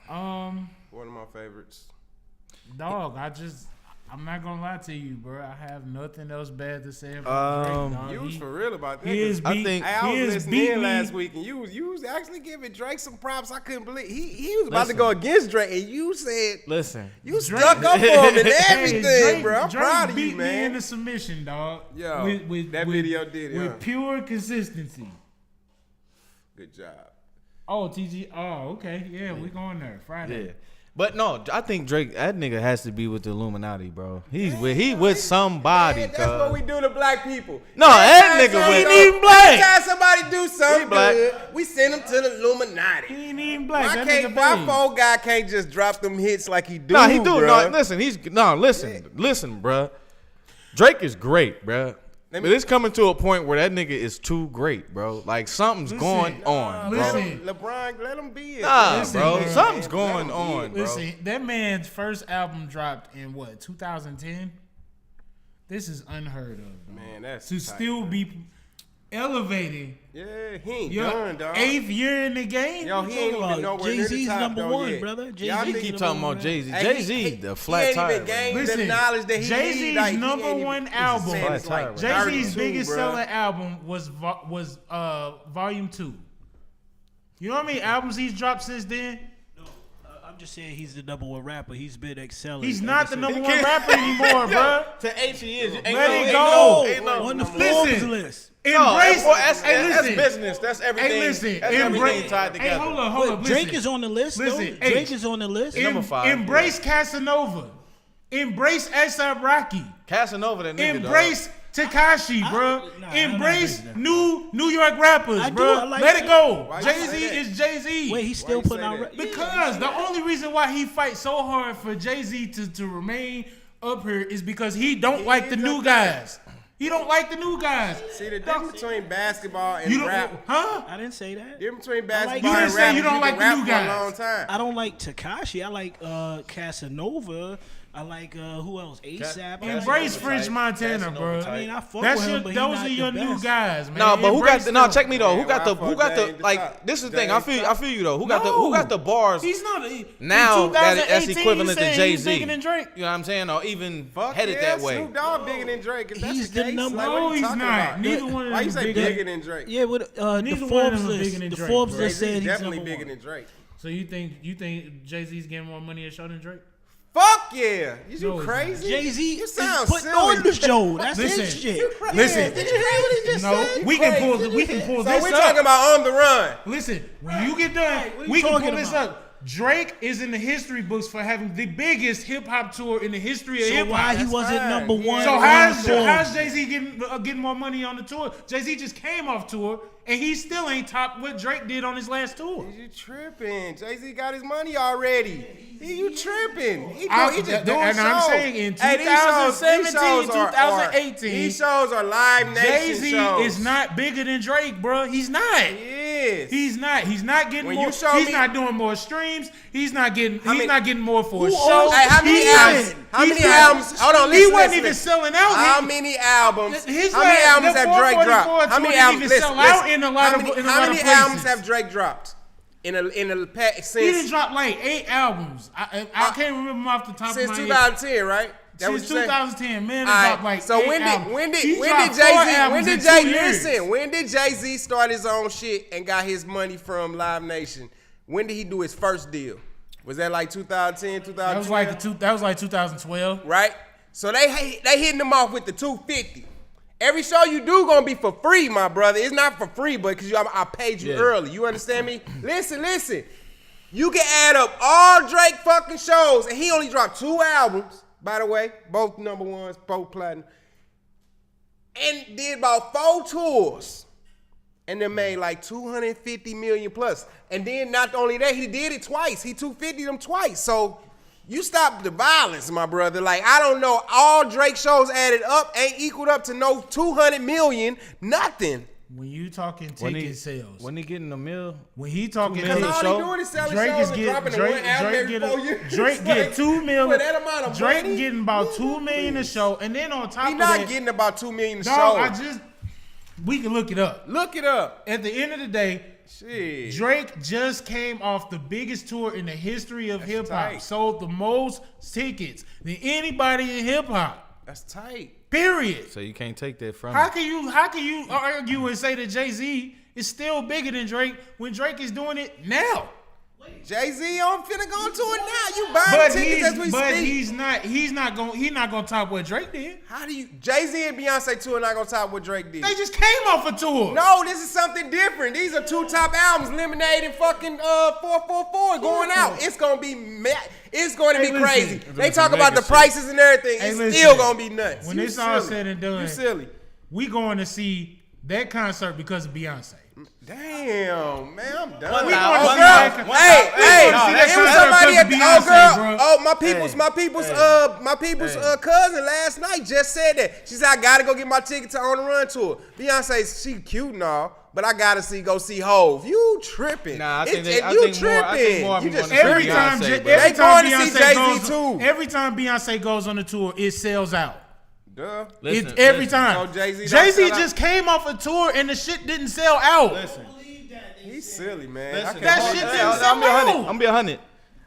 Wow. One of my favorites. Dog, I'm not gonna lie to you, bro. I have nothing else bad to say about Drake. Dog. You was for real about that. His 'cause beat, think- Hey, I was his listening beat in me. last week, and you was actually giving Drake some props. I couldn't believe he was about Listen. to go against Drake, and you said Listen. you Drake- stuck up for him and everything, Drake, bro. I'm Drake proud of beat you, me man. into submission, dog. Yo, that video did it, with huh? pure consistency. Good job. Oh, TG. Oh, okay. Yeah, we going there Friday. Yeah. But no, I think Drake, that nigga has to be with the Illuminati, bro. He with somebody, Man, that's what we cuz. do to black people. No, that nigga Every with- time He ain't even black. Every time somebody do something black. good, we send them to the Illuminati. He ain't even black. Why That can't nigga why beige. Fo guy can't just drop them hits like he do? Nah, he do. Bruh? No, listen, bruh. Drake is great, bruh. But it's coming to a point where that nigga is too great, bro. Like something's going on, bro. listen. LeBron, let him be it. Nah, Listen, bro. man. Something's going on, bro. Listen, that man's first album dropped in what, 2010? This is unheard of, dog. Man, that's to tight, still man. be elevating Yeah, he ain't your done, dog. 8th year in the game. Yo, he ain't even nowhere near the Jay-Z's top number though one, yet. brother. Y'all Jay-Z think- Keep talking about Jay-Z. Hey, Jay-Z, the flat he ain't tire. even gained Listen, the knowledge that he Jay-Z's need. Like, he number ain't even- one he's album- saying it's Flat like tire, Jay-Z's 32, biggest bruh. selling album was Volume 2. You know how many albums he's dropped since then? I'm just saying he's the #1 rapper. He's been excelling. He's ever not the since- number one rapper anymore, bro. To H he is. Let it go. On the Listen. Forbes list. Embrace. That's Hey, listen. business. That's everything. Hey, listen. That's everything Embrace. tied together. Hey, hold up. Drake Listen. is on the list. Listen, though. hey, Drake is on the list. number 5. Embrace Casanova. Embrace A$AP Rocky. Casanova, that nigga, Embrace Tekashi, bro. Nah, Embrace I'm not New York rappers, I do, bro. I like Let that. it go. Why you Jay-Z say that? is Jay-Z. Wait, he's still you putting say out. that? Because the only reason why he fights so hard for Jay-Z to remain up here is because he don't like the is new up guys. He don't like the new guys. See, the difference between basketball and You don't, rap. huh? I didn't say that. The difference between You basketball didn't and say rap you is don't can like the rap new for guys. a long time. I don't like Tekashi. I like Casanova. I like who else? ASAP. Embrace French Montana, bro. I mean, I fuck That's with your, him, but those he are not your the new best. guys, man. No, but who got Embrace the? No, them. check me though. Man, Who got the? why Who got fuck the? Jay Like top? this is the Jay thing. I feel you though. Who got the? No. Who got the bars? He's not Now in that's 2018, equivalent to saying Jay he's Z. bigger than Drake. You know what I'm saying? Or even Fuck headed yeah, that way. Snoop Dogg bigger than Drake. If that's He's the the case, number- like, what No, you he's talking not. about? Neither one of Why you them say bigger. bigger than Drake? Yeah, with the Neither one of Forbes them are list. bigger than The Drake, Forbes bro. list said Jay-Z's he's definitely number bigger one. than Drake. So you think Jay-Z's getting more money a show than Drake? Fuck yeah! You No, crazy? Jay-Z You is sound putting silly. on the show. That's Listen, his shit. Listen, Did you hear what he just no, said? we can pull So this we're up. talking about On the Run. Listen, when you get done, Hey, what are you we can talking pull this about? up. Drake is in the history books for having the biggest hip hop tour in the history of So hip why hop. he wasn't fine. number one? So on how's the Forbes? how's Jay Z getting more money on the tour? Jay Z just came off tour and he still ain't top what Drake did on his last tour. You tripping? Jay Z got his money already. You tripping? He just doing and I'm shows. saying in Hey, these shows 2017, are 2018, these shows are live Jay nation Z shows. is not bigger than Drake, bro. He's not. He is. He's not. He's not getting When more. you show He's me- not doing more streams. He's not getting. How He's many- not getting more for a Who show. owns- Hey, how many He's albums? not- How he's many not- albums? Hold on, He listen, wasn't listen, even listen. selling out. How many albums? His How many last- albums the have Drake 444 dropped? How tour many didn't albums? even sell out in a lot how of- many, in a how lot many of albums places. have Drake dropped? In a He didn't since drop like 8 albums. I can't remember them off the top of my head. 2010, right? That Since what you say? 2010, man, All it right, dropped like so 8 when albums. He did dropped Jay 4 Z albums in 2 years. when did Jay Z start his own shit and got his money from Live Nation? When did he do his first deal? Was that like 2010, 2012? That was like 2012. Right? So they hitting them off with the 250. Every show you do gonna be for free, my brother. It's not for free, but because I paid you early. You understand me? Listen. You can add up all Drake fucking shows, and he only dropped 2 albums, by the way, both number ones, both platinum, and did about 4 tours, and then made like 250 million plus. And then not only that, he did it twice. He 250 them twice. So you stop the violence, my brother. Like, I don't know, all Drake shows added up ain't equaled up to no 200 million, nothing. When you talking ticket sales, When he getting a meal, when he talking Because ticket All show, he doing is selling Drake shows is and getting dropping in one album every 4 years. Drake Like, get 2 million. for that amount of Drake money? getting about 2 million a show, and then on top He of not that, getting about 2 million a dog, show. we can look it up. Look it up. At the end of the day, Shit. Drake just came off the biggest tour in the history of hip hop. tight. Sold the most tickets than anybody in hip hop. That's tight. Period. so you can't take that from How him. can you argue and say that Jay-Z is still bigger than Drake when Drake is doing it now? Jay-Z, I'm finna go to it now. You buying But tickets as we speak. he's not gonna top what Drake did. How do you Jay-Z and Beyonce tour not gonna top what Drake did? They just came off a tour. No, this is something different. These are 2 top albums, Lemonade and fucking 444 going out. It's gonna be it's gonna Hey, be listen. crazy. It's They gonna talk be about the mega prices and everything. Hey, It's listen. still gonna be nuts. When You it's all silly. said and done, You silly. we going to see that concert because of Beyonce. Damn, man, I'm done. We Oh, gonna see girl. that- Hey, we gonna see that it was concert somebody because at of the Beyonce, bro. oh, my people's cousin last night just said that. She said, I gotta go get my ticket to On the Run tour. Beyonce, she cute and all, but I gotta go see Hove. You tripping. Nah, I think You more of tripping. them You just wanna see Every tripping. time, Beyonce, bro. every They time going to see Beyonce Jay-Z goes, too. every time Beyonce goes on the tour, it sells out. Duh. Listen, It's every listen. time. So Jay-Z Jay-Z don't sell just came off a tour and the shit didn't sell out. Listen, He's silly, man. listen. I can't That hold shit that. didn't I'm sell be 100. out. I'm be 100.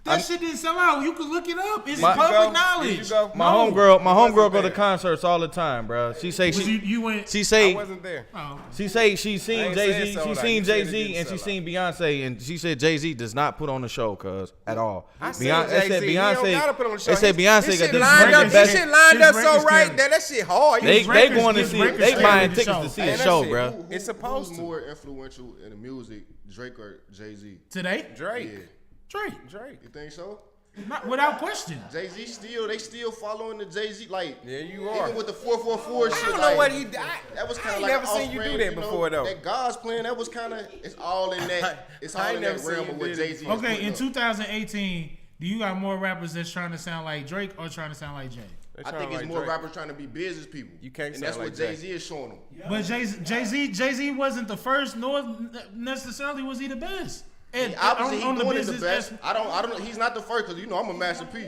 That shit didn't sell out. You can look it up. It's My- public Did you knowledge. go? My No. homegirl wasn't go to there. concerts all the time, bro. She say Was she you went. she I say wasn't there. Oh. she say she I seen ain't Jay said Z. sold She out. seen You said Jay it Z didn't and she sell seen Beyonce and she said Jay Z does not put on the show, cuz at all. I seen They said Jay-Z. He don't Beyonce. gotta put on the show. They said His Beyonce shit got this lined up. is the His best. shit lined up His so records right carry. that shit hard. They records- going to his see. records They carry buying the tickets show. to see Man, the that show, shit- bro. It's supposed Who's to. more influential in the music, Drake or Jay-Z? Today, Drake. Yeah. Drake. You think so? Not without question. Jay-Z still following the Jay-Z, like, Yeah, you are. even with the 444 shit. I don't know like, what he. That That was I kind of ain't like never an seen you do off-brand, that before though. That God's plan, that was kind of, it's all in that. It's I all ain't in never that seen realm you of what do Jay-Z that. is Okay, putting in up. 2018, do you got more rappers that's trying to sound like Drake or trying to sound like Jay? I think it's more rappers trying to be business people. You can't and that's sound what like Jay. Jay-Z is showing them. But Jay-Z wasn't the first, nor necessarily was he the best. Obviously, he's doing it the business best. aspect. I don't know. He's not the first because I'm a Master P.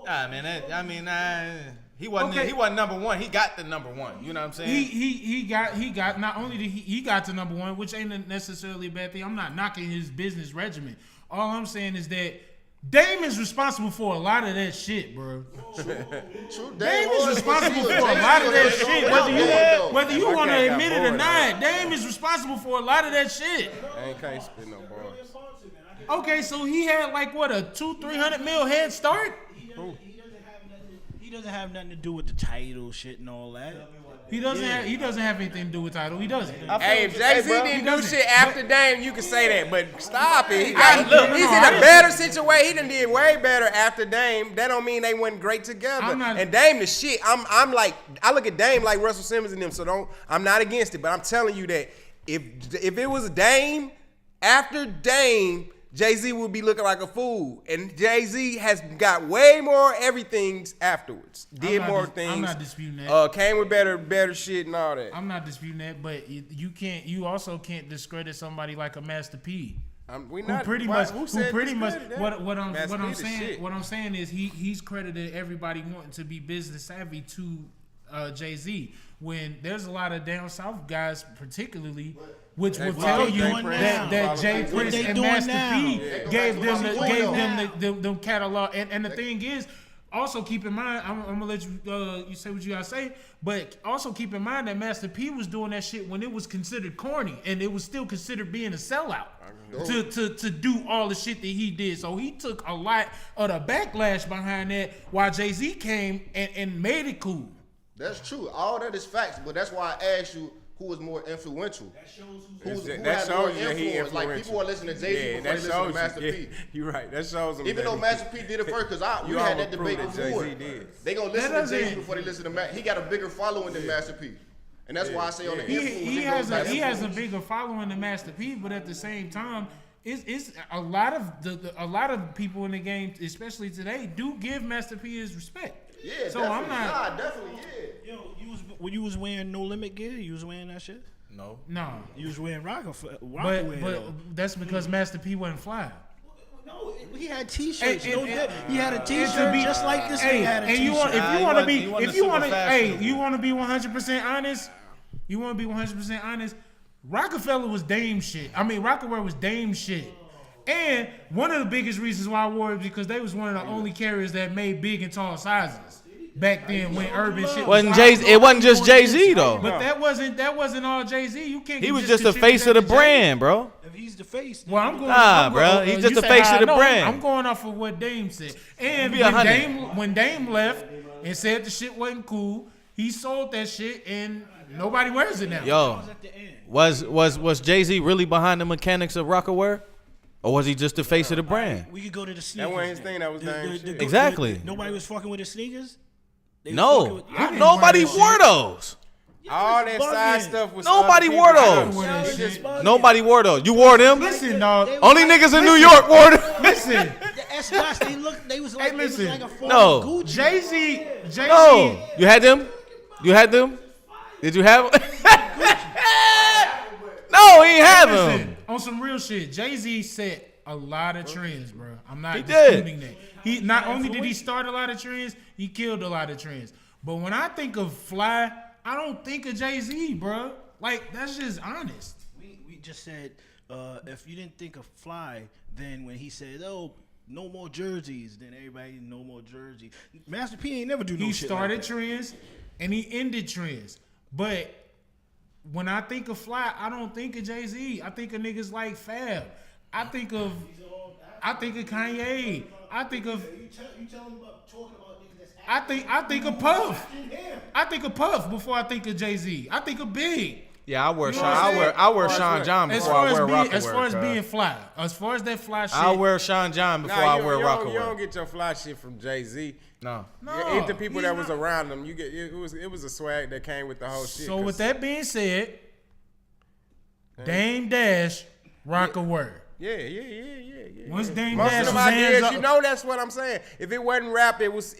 Nah, man. He wasn't. Okay. He wasn't number one. He got the number one. You know what I'm saying? He got not only did he got to number one, which ain't necessarily a bad thing. I'm not knocking his business regimen. All I'm saying is that Dame is responsible for a lot of that shit, bro. True. Dame is responsible for a lot of that shit. Whether you want to admit it or not, Dame is responsible for a lot of that shit. I ain't can't spit no bars. Okay, so he had like what, a 200-300 mil head start? He doesn't have nothing to do with the title shit and all that. He doesn't have anything to do with title. He doesn't. Hey, if Jay-Z didn't do doesn't. shit after Dame, you can say that. But stop it. He's No, in I a better situation. He done did way better after Dame. That don't mean they wasn't great together. And Dame the shit. I'm like, I look at Dame like Russell Simmons and them. So I'm not against it. But I'm telling you that if it was Dame after Dame, Jay-Z would be looking like a fool. And Jay-Z has got way more everythings afterwards. Did more things. I'm not disputing that. Came with better shit and all that. I'm not disputing that, but you also can't discredit somebody like a Master P. What I'm saying is he's credited everybody wanting to be business savvy to Jay-Z, when there's a lot of down south guys particularly which will tell you that Jay Prince and Master P gave them catalog. And the thing is, also keep in mind, I'm gonna let you say what you gotta say, but also keep in mind that Master P was doing that shit when it was considered corny, and it was still considered being a sellout to do all the shit that he did. So he took a lot of the backlash behind that, while Jay-Z came and made it cool. That's true. All that is facts, but that's why I asked you who was more influential. That shows who has more influence. Like, people are listening to Jay-Z before they listen to Master P. You're right. That shows them. Even though Master P did it first, because we had that debate before. They gonna listen to Jay-Z before they listen to Master. He got a bigger following than Master P. And that's why I say on the influence. He has a bigger following than Master P, but at the same time, it's a lot of people in the game, especially today, do give Master P his respect. Yeah, so definitely. I'm not. Definitely, yeah. Yo, when you was wearing No Limit gear, you was wearing that shit? No. You was wearing rocker but that's because Master P wasn't fly. No, he had T-shirts. He had a T-shirt just like this nigga had a T-shirt. If you want to be 100% honest, Rockefeller was Dame shit. I mean, Rockaware was Dame shit. And one of the biggest reasons why I wore it is because they was one of the only carriers that made big and tall sizes back then when urban shit wasn't Jay-Z. It wasn't just Jay-Z though. But that wasn't all Jay-Z. You can't. He was just the face of the brand, bro. If he's the face, well, I'm going. Bro, he's just the face of the brand. I'm going off of what Dame said. And when Dame left and said the shit wasn't cool, he sold that shit and nobody wears it now. Yo, was Jay-Z really behind the mechanics of Rockaware? Or was he just the face of the brand? We could go to the sneakers. That wasn't his thing. That was Dame shit. Exactly. Nobody was fucking with his sneakers? No. Nobody wore those. All that side stuff was. Nobody wore those. Nobody wore those. You wore them? Listen, dog. Only niggas in New York wore them. Listen. The S-Dots, they was like, listen. It was like a form No. of Gucci. Jay-Z. No. You had them? Did you have them? No, he ain't have them. On some real shit, Jay-Z set a lot of trends, bro. I'm not He disputing that. He not only did he start a lot of trends, he killed a lot of trends. But when I think of fly, I don't think of Jay-Z, bro. Like, that's just honest. We just said if you didn't think of fly, then when he said, "Oh, no more jerseys," then everybody no more jerseys. Master P ain't never do no shit. He started like that. trends and he ended trends, but when I think of fly, I don't think of Jay-Z. I think of niggas like Fab. I think of Kanye. I think of. You tell him about talking about niggas that's. I think of Puff. I think of Puff before I think of Jay-Z. I think of Big. Yeah, I wear You know what I'm saying? I wear Sean John before I wear Rockaware. As far as being fly, as far as that fly shit, I wear Sean John before I wear Rockaware. You don't get your fly shit from Jay-Z. No. If the people that was around him, you get it was a swag that came with the whole shit. So with that being said, Dame Dash, Rockaware. Yeah. Once Dame Most Dash of them was hands ideas, up, you know, that's what I'm saying. If it wasn't rap, it was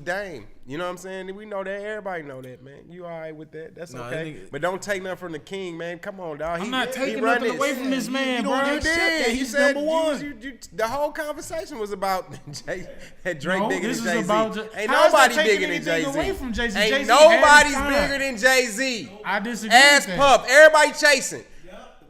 Dame. You know what I'm saying? We know that. Everybody know that, man. You all right with that? That's okay. But don't take nothing from the king, man. Come on, dog. I'm not taking nothing away from this man, bro. You did. He's said number one. The whole conversation was about Drake bigger than Jay-Z. Ain't how is that nobody taking bigger than anything Jay-Z. away from Jay-Z? Ain't Jay-Z nobody's had his time. bigger than Jay-Z. I disagree Ass with that. puff. Everybody chasing.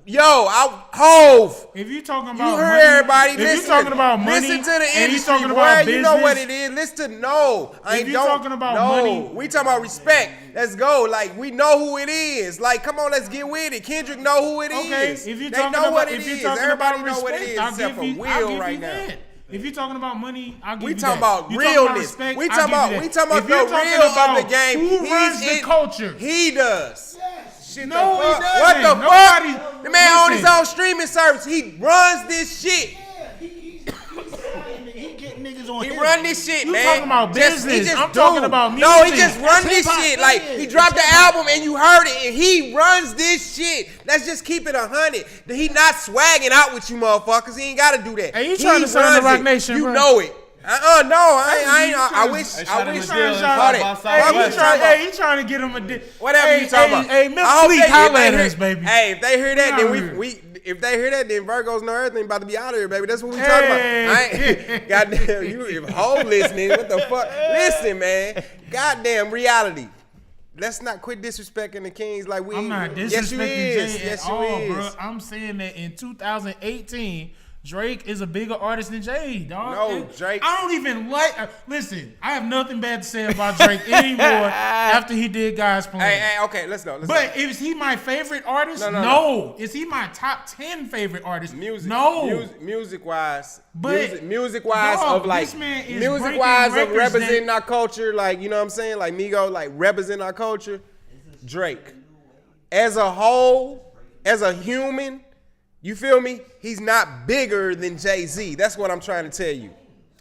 Yo, Hove. If you talking about You heard money, everybody. if listen, you talking about money, listen to the and industry. you talking Boy, about you business, know what it is. Listen to If you talking about money, we talking about respect. Let's go. Like we know who it is. Like come on, let's get with it. Kendrick know who it okay. is. If you They talking know about, what it if you is. talking Everybody about know respect, what it is I'll except give for you, Will I'll give right you now. that. If you talking about money, I'll give We you talking that. about You realness. respect, We I'll talking give you about that. we talking If about you're the talking real about of the game. who runs the culture? He does. Shit, No, the he fuck? doesn't. What the Nobody- fuck? The man on his listen. own streaming service. He runs this shit. He getting niggas on He his. run this shit, You man. talking about business. I'm talking about No, he music. just run this hip-hop, shit. Like, yeah. he dropped the album and you heard it and he runs this shit. Let's just keep it 100. He not swagging out with you motherfuckers. He ain't got to do that. Hey, you He trying to sign the runs Rock it. Nation, You bro? know it. No, I ain't. I wish. Hey, I shout out wish. to Jill and Fuck it. South by Fuck Southwest. it. He trying to get him a Whatever you talking about. Hey, I Milk hope Leak, they- if holla they at hear- us, baby. Hey, if they hear that, then Yeah. we if they hear that, then Virgos know everything about to be out of here, baby. That's what we talking Hey. about. I ain't, goddamn, you if whole listening, what the fuck? Listen, man. Goddamn reality. Let's not quit disrespecting the Kings like we. I'm not disrespecting Yes, you is. Jay Yes, at you all, is. bro. I'm saying that in 2018, Drake is a bigger artist than Jay, dog. No, Drake- I don't even like. Listen, I have nothing bad to say about Drake anymore after he did God's Plan. Hey, okay, let's go. But is he my favorite artist? No. Is he my top 10 favorite artist? Music, No. music wise, But, music wise dog, of like this man is music breaking wise of records representing that- our culture, like you know what I'm saying, like Migo, like representing our culture. Drake, as a whole, as a human, you feel me? He's not bigger than Jay-Z. That's what I'm trying to tell you.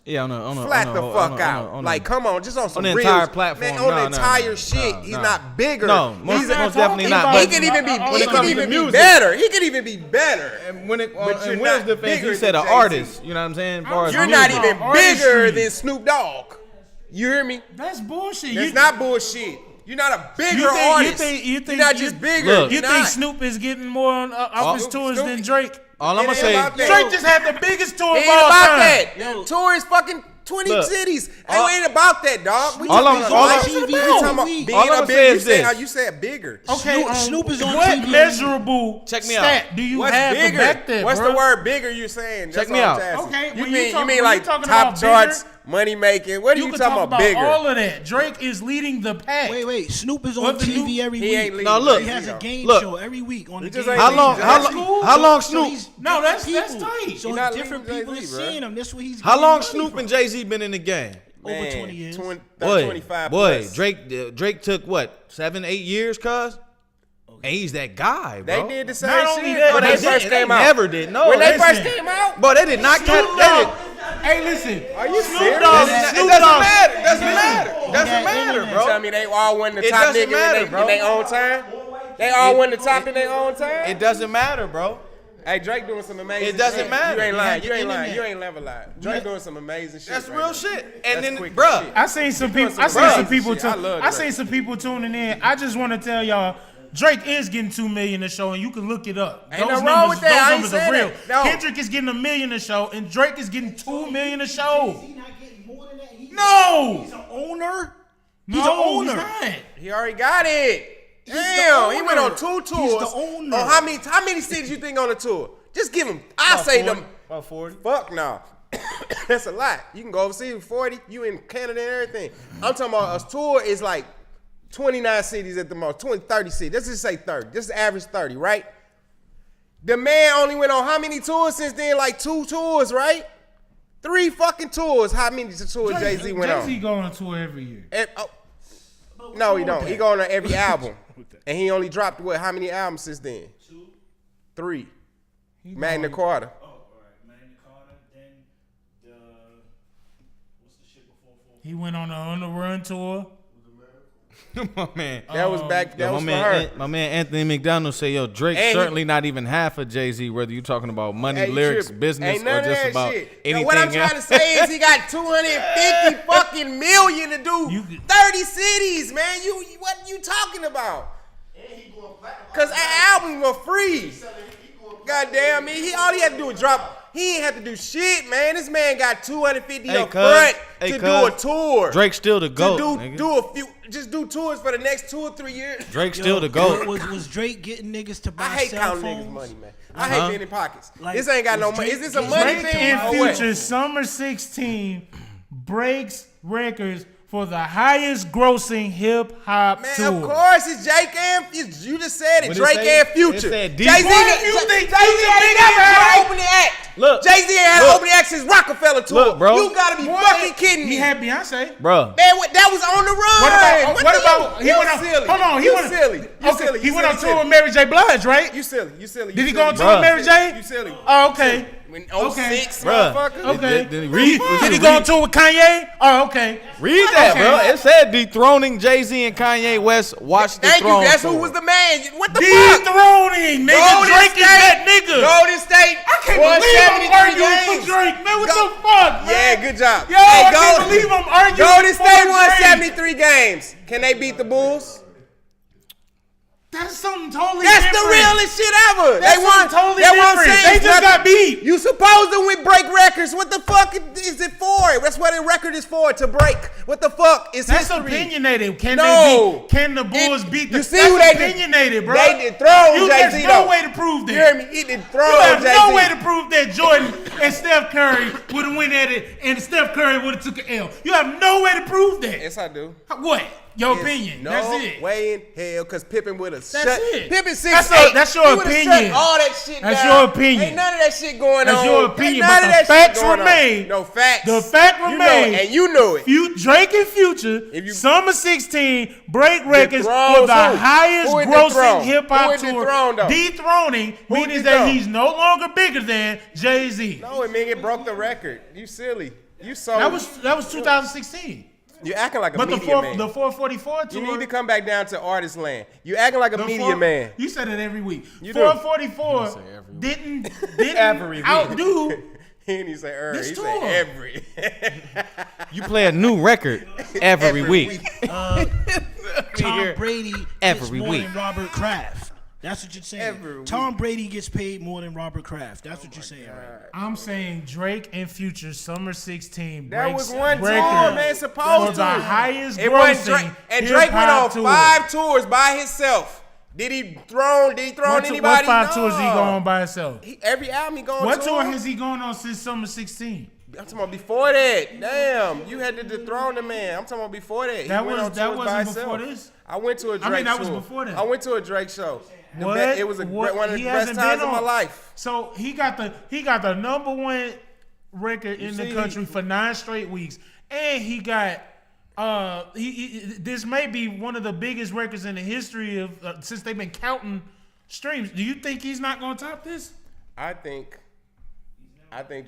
Yeah, on a, Flat the fuck out. Like, come on, just on some the real entire platform. Man, on No, the no, entire no, shit, no, he's no. not bigger. No, most He's definitely not. He But could even be. when He it could comes to even be music- better. He could even be better. And when it, But you're in Will's not defense, bigger he said than an Jay-Z. artist. You know what I'm saying? As far as You're music. not even Artistry. bigger than Snoop Dogg. You hear me? That's bullshit. That's not bullshit. You're not a bigger You think- artist. you think- You're not you- just bigger. Look. You You're think not. Snoop is getting more on, off his tours Snoop- than Drake? All I'm It gonna ain't say, about that. Drake just had the biggest tour It of ain't all about time. that. Tour is fucking 20 Look. cities. All- It ain't about that, dog. We all talking I'm- about all like, I'm- we talking about being all I'm a saying big. is this. You said bigger. Okay, Snoop is on what TV. measurable Check me stat out. do you What's have bigger? to back that, What's bro? the word bigger you're saying? That's Check me all I'm out. asking. Okay, You when mean you talk- mean when like you talking top about charts, bigger, money making? What are You you can talking talk about about bigger? all of that. Drake is leading the pack. Wait. Snoop is on What the TV new- every He week. ain't leading. No, look. He has a game Look. show every week on the just game. ain't How leading long? Jay-Z. How That's long? How long So Snoop? he's No, that's different tight. people. So He not different leading people is Jay-Z, bro. seeing him. That's what he's. How getting long money Snoop from. and Jay-Z been in the game? Over Man, 20 years. 25 Boy, plus. Drake took what 7-8 years, cuz, and he's that guy, They bro. did the same Not only shit that, when they they first didn't. came They out. never did. No, When they listen. first came out. Bro, they did not catch. Snoop They did. Dogg. Hey, listen. Are you Snoop serious? Dogg. It Snoop doesn't Dogg. matter. Doesn't matter. Doesn't matter, You tell bro. me they all won the It top doesn't nigga matter, in bro. their own time? They all won the top in their own time? It doesn't matter, bro. Hey, Drake doing some amazing shit. It doesn't matter. You ain't lying. You You had ain't the lying. You internet. ain't never lied. Drake doing some amazing shit. That's right real now. shit. That's And then, quick bruh, shit. I seen some people. some I seen bruh some people. shit. I love I Drake. seen some people tuning in. I just want to tell y'all, Drake is getting $2 million a show, and you can look it up. Ain't nothing wrong with that. I ain't Those numbers are saying real. that. No. Kendrick is getting $1 million a show, and Drake is getting $2 million a show. He not getting more than that. No, He's an owner. no, He's an owner. He's not. He already got it. the Damn, he went owner. on 2 tours. He's the owner. On how many cities you think on the tour? Just give him. I say them. about 40. Fuck no. That's a lot. You can go overseas with 40. You in Canada and everything. I'm talking about a tour is like 29 cities at the most. 20, 30 cities. Let's just say 30. This is average 30, right? The man only went on how many tours since then? Like 2 tours, right? 3 fucking tours. How many tours Jay-Z went on? Jay-Z go on tour every year. No, he don't. He go on every album. And he only dropped, what, how many albums since then? 3. Magna Carta. Oh, all right. Magna Carta. Then what's the shit before? He went on the Run tour. My man. That was back. That was my for man, her. my man Anthony McDonald say, "Yo, Drake certainly not even half of Jay-Z. Whether you talking about money, lyrics, business, or just about anything what I'm trying to say is he got 250 fucking million to do 30 cities, man. What you talking about? Cause our albums were free. Goddamn me, all he had to do was drop. He ain't have to do shit, man. This man got 250 up front to do a tour. Drake still the GOAT. Just do tours for the next 2 or 3 years. Drake still the GOAT. Was Drake getting niggas to buy I hate cell counting phones? niggas' money, man. I hate being in pockets. Like, this ain't got no money. Is this a money Drake thing? and Future Summer 16 breaks records for the highest grossing hip hop tour. Man, of course it's Drake and you just said it. What Drake and Future. Jay-Z Jay-Z ain't never had an opening act. Look, Jay-Z ain't had an opening act since Rockefeller tour. Look, bro. You gotta be fucking kidding me. He had Beyonce. Bro. Man, that was on the run. What about he went on? Silly. Hold on, You silly. Okay, he went on tour with Mary J. Blige, right? You silly. Did he go on tour with Mary J? You silly. Oh, okay. In 06, Bruh. motherfucker. Okay. Did he go on tour with Kanye? Oh, okay. Read that, bro. It said dethroning Jay-Z and Kanye West. Watch the Thank you. throne. That's tour. who was the man. What the fuck? Dethroning, nigga. Golden Drake is State. that nigga. Golden State. I can't believe I'm 173 arguing for games. Drake, man. What the fuck, man? Yeah, good job. Yo, I can't believe I'm arguing Golden for State won Drake. 73 games. Can they beat the Bulls? That's something totally That's different. the realest shit ever. That's They won. totally That's what I'm different. saying. They just got beat. You supposed to win break records. What the fuck is it for? That's what a record is for, to break. What the fuck is That's history? opinionated. Can No. Can the Bulls beat the? You see that's who they did- opinionated, bro. They dethroned You Jay-Z, there's though. no way to prove that. You hear me? He dethroned You have Jay-Z. no way to prove that Jordan and Steph Curry would have went at it and Steph Curry would have took an L. You have no way to prove that. Yes, I do. What? Your There's opinion. No That's it. way in hell, because Pippen would have shut. it. Pippen 6'8". That's your He would've opinion. shut all that shit That's down. your opinion. Ain't none of that shit going on. That's your opinion, Ain't none but of the that facts shit going remain. on. No facts. The fact You know remains. it, and you knew it. Drake and Future, If you- Summer 16 break records Dethroned for the who? highest Who is grossing dethroned? hip Who hop is tour. dethroned, though? Dethroning Who means that dethroned? he's no longer bigger than Jay-Z. No, it mean it broke the record. You silly. You so. That was 2016. You acting like a But media man. the 444 tour. You need to come back down to artist land. You acting like a media man. You said it every week. You do. 444 didn't Every week. outdo. He didn't say This he tour. said every. You play a new record every week. Tom Brady every gets more week. than Robert Kraft. That's what you're saying. Every Tom Brady gets paid more than Robert Kraft. That's what you're saying, right? I'm saying Drake and Future Summer 16 That breaks was one tour, record man. for Supposed the to. highest It wasn't grossing Drake. And Drake went hip-hop on tour. 5 tours by himself. Did he throw anybody? What 5 No. tours he go on by himself? Every album he going What tour tour has he gone on since Summer 16? I'm talking about before that. Damn, you had to dethrone the man. I'm talking about before that. That He went on was- that tours by wasn't himself. before this? I went to a Drake that was tour. before that. I went to a Drake show. What? It was one of the He best hasn't times been of my on. life. So he got the #1 record in the see, country for 9 straight weeks, and he got this may be one of the biggest records in the history of since they've been counting streams. Do you think he's not gonna top this? I think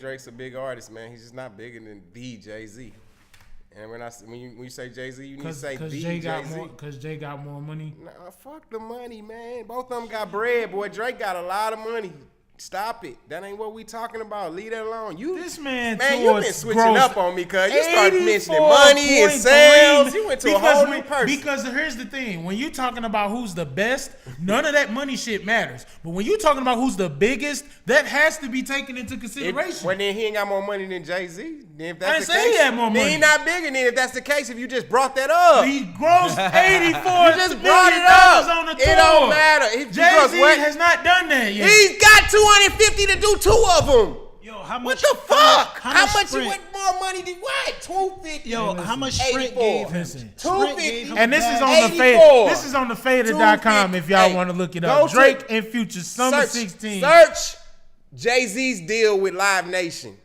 Drake's a big artist, man. He's just not bigger than the Jay-Z. And when you say Jay-Z, you need to say the Jay-Z. Because Jay got more money. Nah, fuck the money, man. Both of them got bread, boy. Drake got a lot of money. Stop it. That ain't what we talking about. Leave that alone. This man you been switching up on me, cuz. You started mentioning money and 84.3 sales. You went to a whole new person. Because here's the thing. When you talking about who's the best, none of that money shit matters. But when you talking about who's the biggest, that has to be taken into consideration. Well, then he ain't got more money than Jay-Z. Then if that's I didn't the say case, he had more then money. he not bigger. Then if that's the case, if you just brought that up. He grossed $84 You just brought million it up. on the tour. It don't matter. He grossed Jay-Z what? has not done that yet. He's got 250 to do 2 of them. Yo, how What much? the fuck? How much you Sprint- want more money than what? 250. Yo, how much Sprint 84. gave him? Listen. Sprint gave him And this a is bag. on the fade. 84. This is on the fader.com if y'all 250. want to look it Go up. to- Drake and Future Summer 16. Search Jay-Z's deal with Live Nation.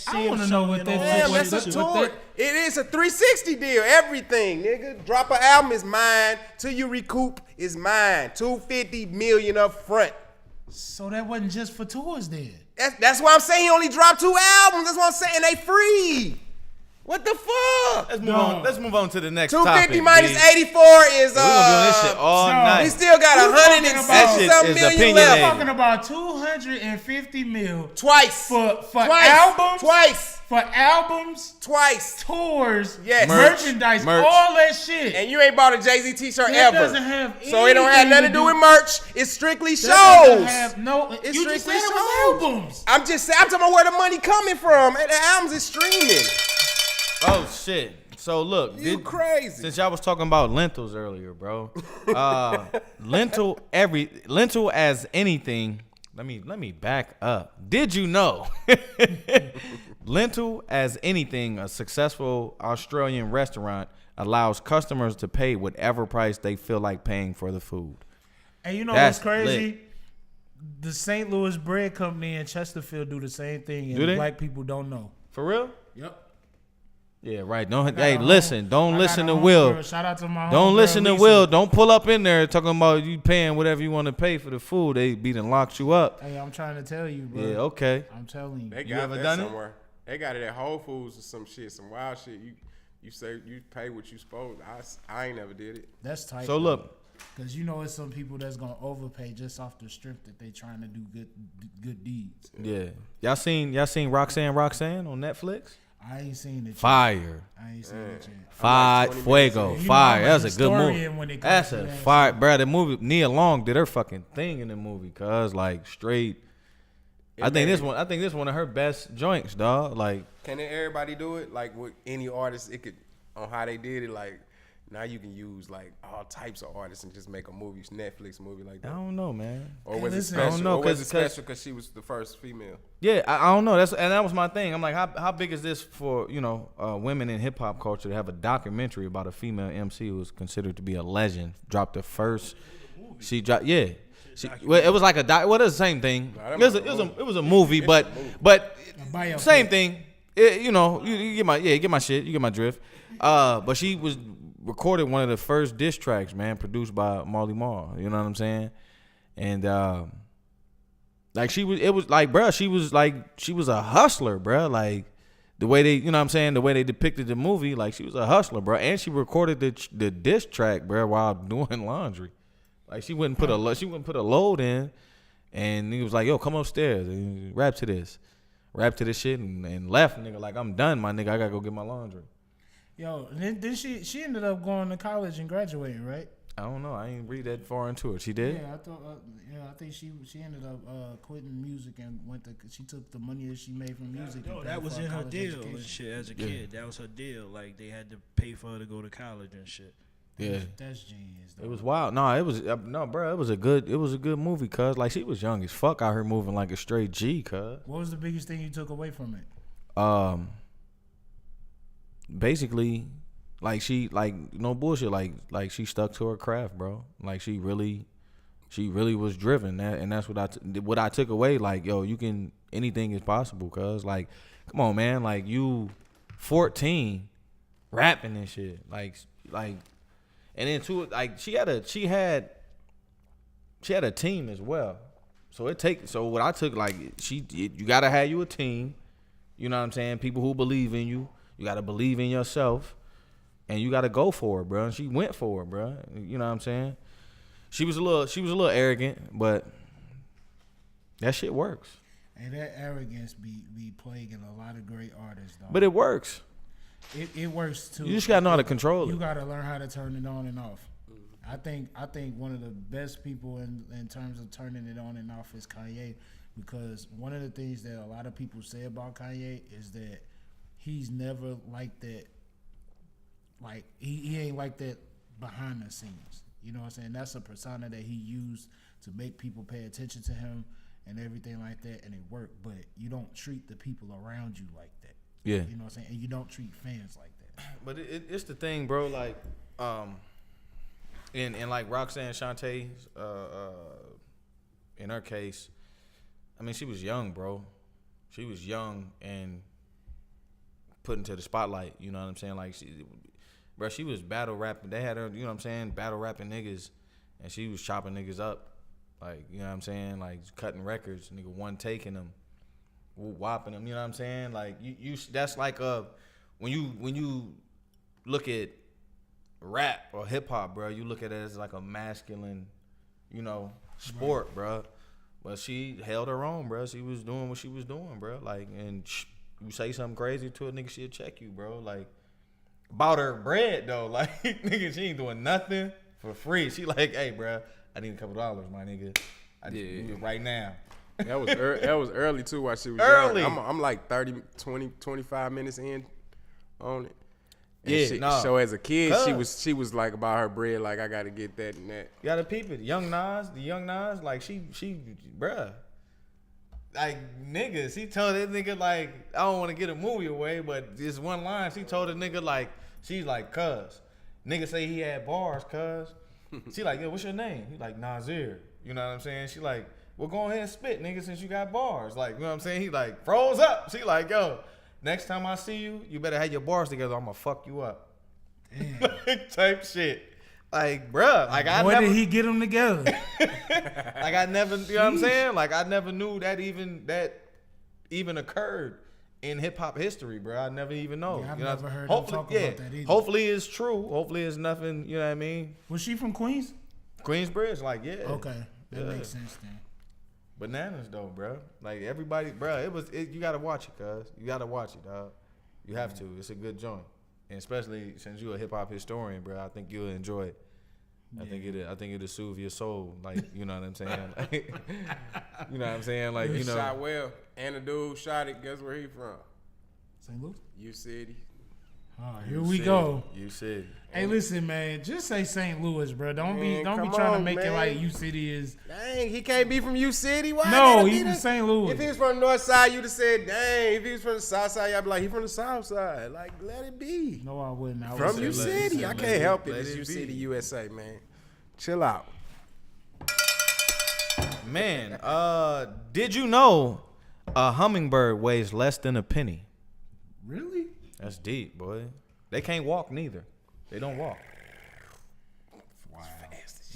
I want to know what that Damn, what- that's a what tour. that- It is a 360 deal. Everything, nigga. Drop an album is mine. Till you recoup is mine. 250 million up front. So that wasn't just for tours then. That's why I'm saying he only dropped 2 albums. That's what I'm saying. They free. What the fuck? Let's move on to the next 250 topic. minus 84 is We're gonna be on this shit all night. We still got 160 million left. We're talking about 250 mil Twice for albums. For albums, Twice. tours, Yes. merchandise, all that shit. And you ain't bought a Jay-Z t-shirt That ever. doesn't have So it don't have nothing to do with merch. It's strictly shows. It's It's you just said strictly it was shows. albums. I'm just saying, I'm talking about where the money coming from. And the albums is streaming. Oh shit. So look, You crazy. since y'all was talking about lentils earlier, bro. Lentil as anything. Let me back up. Did you know? Lentil as anything, a successful Australian restaurant allows customers to pay whatever price they feel like paying for the food. And you know That's what's crazy? lit. The St. Louis Bread Company in Chesterfield do the same thing, and Do they? black people don't know. For real? Yep. Yeah, right. Don't listen to I Will. got Shout out to my Don't homegirl, listen to Lisa. Will. Don't pull up in there talking about you paying whatever you want to pay for the food. They done locked you up. Hey, I'm trying to tell you, bro. Yeah, okay. I'm telling you. They You got ever that done it? somewhere. They got it at Whole Foods or some shit, some wild shit. You say you pay what you supposed. I ain't never did it. That's tight. So look, because you know it's some people that's gonna overpay just off the strength that they trying to do good deeds. yeah, y'all seen Roxanne on Netflix? I ain't seen it. Yet. Fuire. I ain't seen it yet. Fire, 20 fuego, minutes in. fire. You know I'm That's a a good movie. historian when it comes That's to a that fire, bro. The movie Nia Long did her fucking thing in the movie, cause like straight. I think this one of her best joints, dog. Like, Can everybody do it? Like with any artist, it could on how they did it. Like now you can use like all types of artists and just make a movie, Netflix movie like I that. don't know, man. Or was it listen, special? I don't know, Or was it 'cause- special because she was the first female? Yeah, I don't know. That was my thing. I'm like, how big is this for women in hip hop culture to have a documentary about a female MC who was considered to be a legend? Dropped the first. She dropped. Yeah. Well, it was like a well, it was the same thing. Nah, It was a movie, but biopic. same thing. You get my shit. You get my drift. But she recorded one of the first diss tracks, man, produced by Marley Marl. You know what I'm saying? And like she was a hustler, bro. Like the way they, the way they depicted the movie, like she was a hustler, bro. And she recorded the diss track, bro, while doing laundry. Like she wouldn't put a load in, and he was like, "Yo, come upstairs and rap to this shit," and left, nigga. Like, I'm done, my nigga. I gotta go get my laundry. Yo, then she ended up going to college and graduating, right? I don't know. I ain't read that far into it. She did. Yeah, I think she ended up quitting music and she took the money that she made from music. No, and that paid was for in her college deal education. and shit as a kid. That was her deal. Like they had to pay for her to go to college and shit. Yeah. That's genius, though. It was wild. No, it was bro. It was a good movie, cuz like she was young as fuck out here moving like a straight G, cuz. What was the biggest thing you took away from it? Basically, like she no bullshit. Like she stuck to her craft, bro. Like she really was driven. And that's what I took away. Like, yo, anything is possible, cuz like, come on, man. Like you, 14, rapping and shit. Like. And then too, like she had a team as well. So what I took, like you gotta have you a team. You know what I'm saying? People who believe in you. You gotta believe in yourself, and you gotta go for it, bro. And she went for it, bro. You know what I'm saying? She was a little arrogant, but that shit works. And that arrogance be plaguing a lot of great artists, though. But it works. It works too. You just gotta know how to control it. You gotta learn how to turn it on and off. I think one of the best people in terms of turning it on and off is Kanye, because one of the things that a lot of people say about Kanye is that he's never like that. Like he ain't like that behind the scenes. You know what I'm saying? That's a persona that he used to make people pay attention to him and everything like that, and it worked. But you don't treat the people around you like that. Yeah. You know what I'm saying? And you don't treat fans like that. But it's the thing, bro. Like, in like Roxanne Shante, in her case, I mean, she was young, bro. She was young and put into the spotlight. You know what I'm saying? Like, she was battle rapping. They had her, you know what I'm saying, battle rapping niggas, and she was chopping niggas up. Like, you know what I'm saying? Like, cutting records, nigga, one taking them, whopping them. You know what I'm saying? Like, you that's like when you look at rap or hip hop, bro, you look at it as like a masculine, sport, bro. But she held her own, bro. She was doing what she was doing, bro. Like, and you say something crazy to a nigga, she'll check you, bro. Like, about her bread though, like nigga, she ain't doing nothing for free. She like, hey, bro, I need a couple dollars, my nigga. I just need it right now. That was early too while she was early. Young. I'm like 30, 20, 25 minutes in on it. And so as a kid, she was like about her bread, like I gotta get that and that. You gotta peep it. The young Nas, like she, bruh. Like niggas, he told that nigga like, I don't want to get a movie away, but this one line, she told a nigga like, she's like, cuz. Nigga say he had bars, cuz. She like, yo, what's your name? He like, Nazir. You know what I'm saying? She like, well, go ahead and spit, nigga, since you got bars. Like, you know what I'm saying? He like, froze up. She like, yo, next time I see you, you better have your bars together. I'm gonna fuck you up. Type shit. Like, bruh, like Where did he get them together? Like I never, you know what I'm saying? Like I never knew that even occurred in hip hop history, bro. I never even know. Yeah, I've you never know? heard him talk about that either. Hopefully it's true. Hopefully it's nothing. You know what I mean? Was she from Queens? Queensbridge, like yeah. Okay, that makes sense then. Bananas though, bro. Like everybody, bro. You gotta watch it, cuz. You gotta watch it, dog. You have to. It's a good joint, and especially since you're a hip hop historian, bro. I think you'll enjoy it. I think it'll soothe your soul, like you know what I'm saying. Like, you know what I'm saying, like you know. Shot well, and the dude shot it. Guess where he from? St. Louis. U City. Oh, here we go. You said. Hey, listen, man. Just say St. Louis, bro. Don't be trying to make it like U City is. Dang, he can't be from U City. Why? No, he's from St. Louis. If he was from the north side, you'd have said, dang. If he was from the south side, I'd be like, he from the south side. Like, let it be. No, I wouldn't. From U City, I can't help it. It's U City, USA, man. Chill out. Man, did you know a hummingbird weighs less than a penny? Really? That's deep, boy. They can't walk neither. They don't walk. Wow.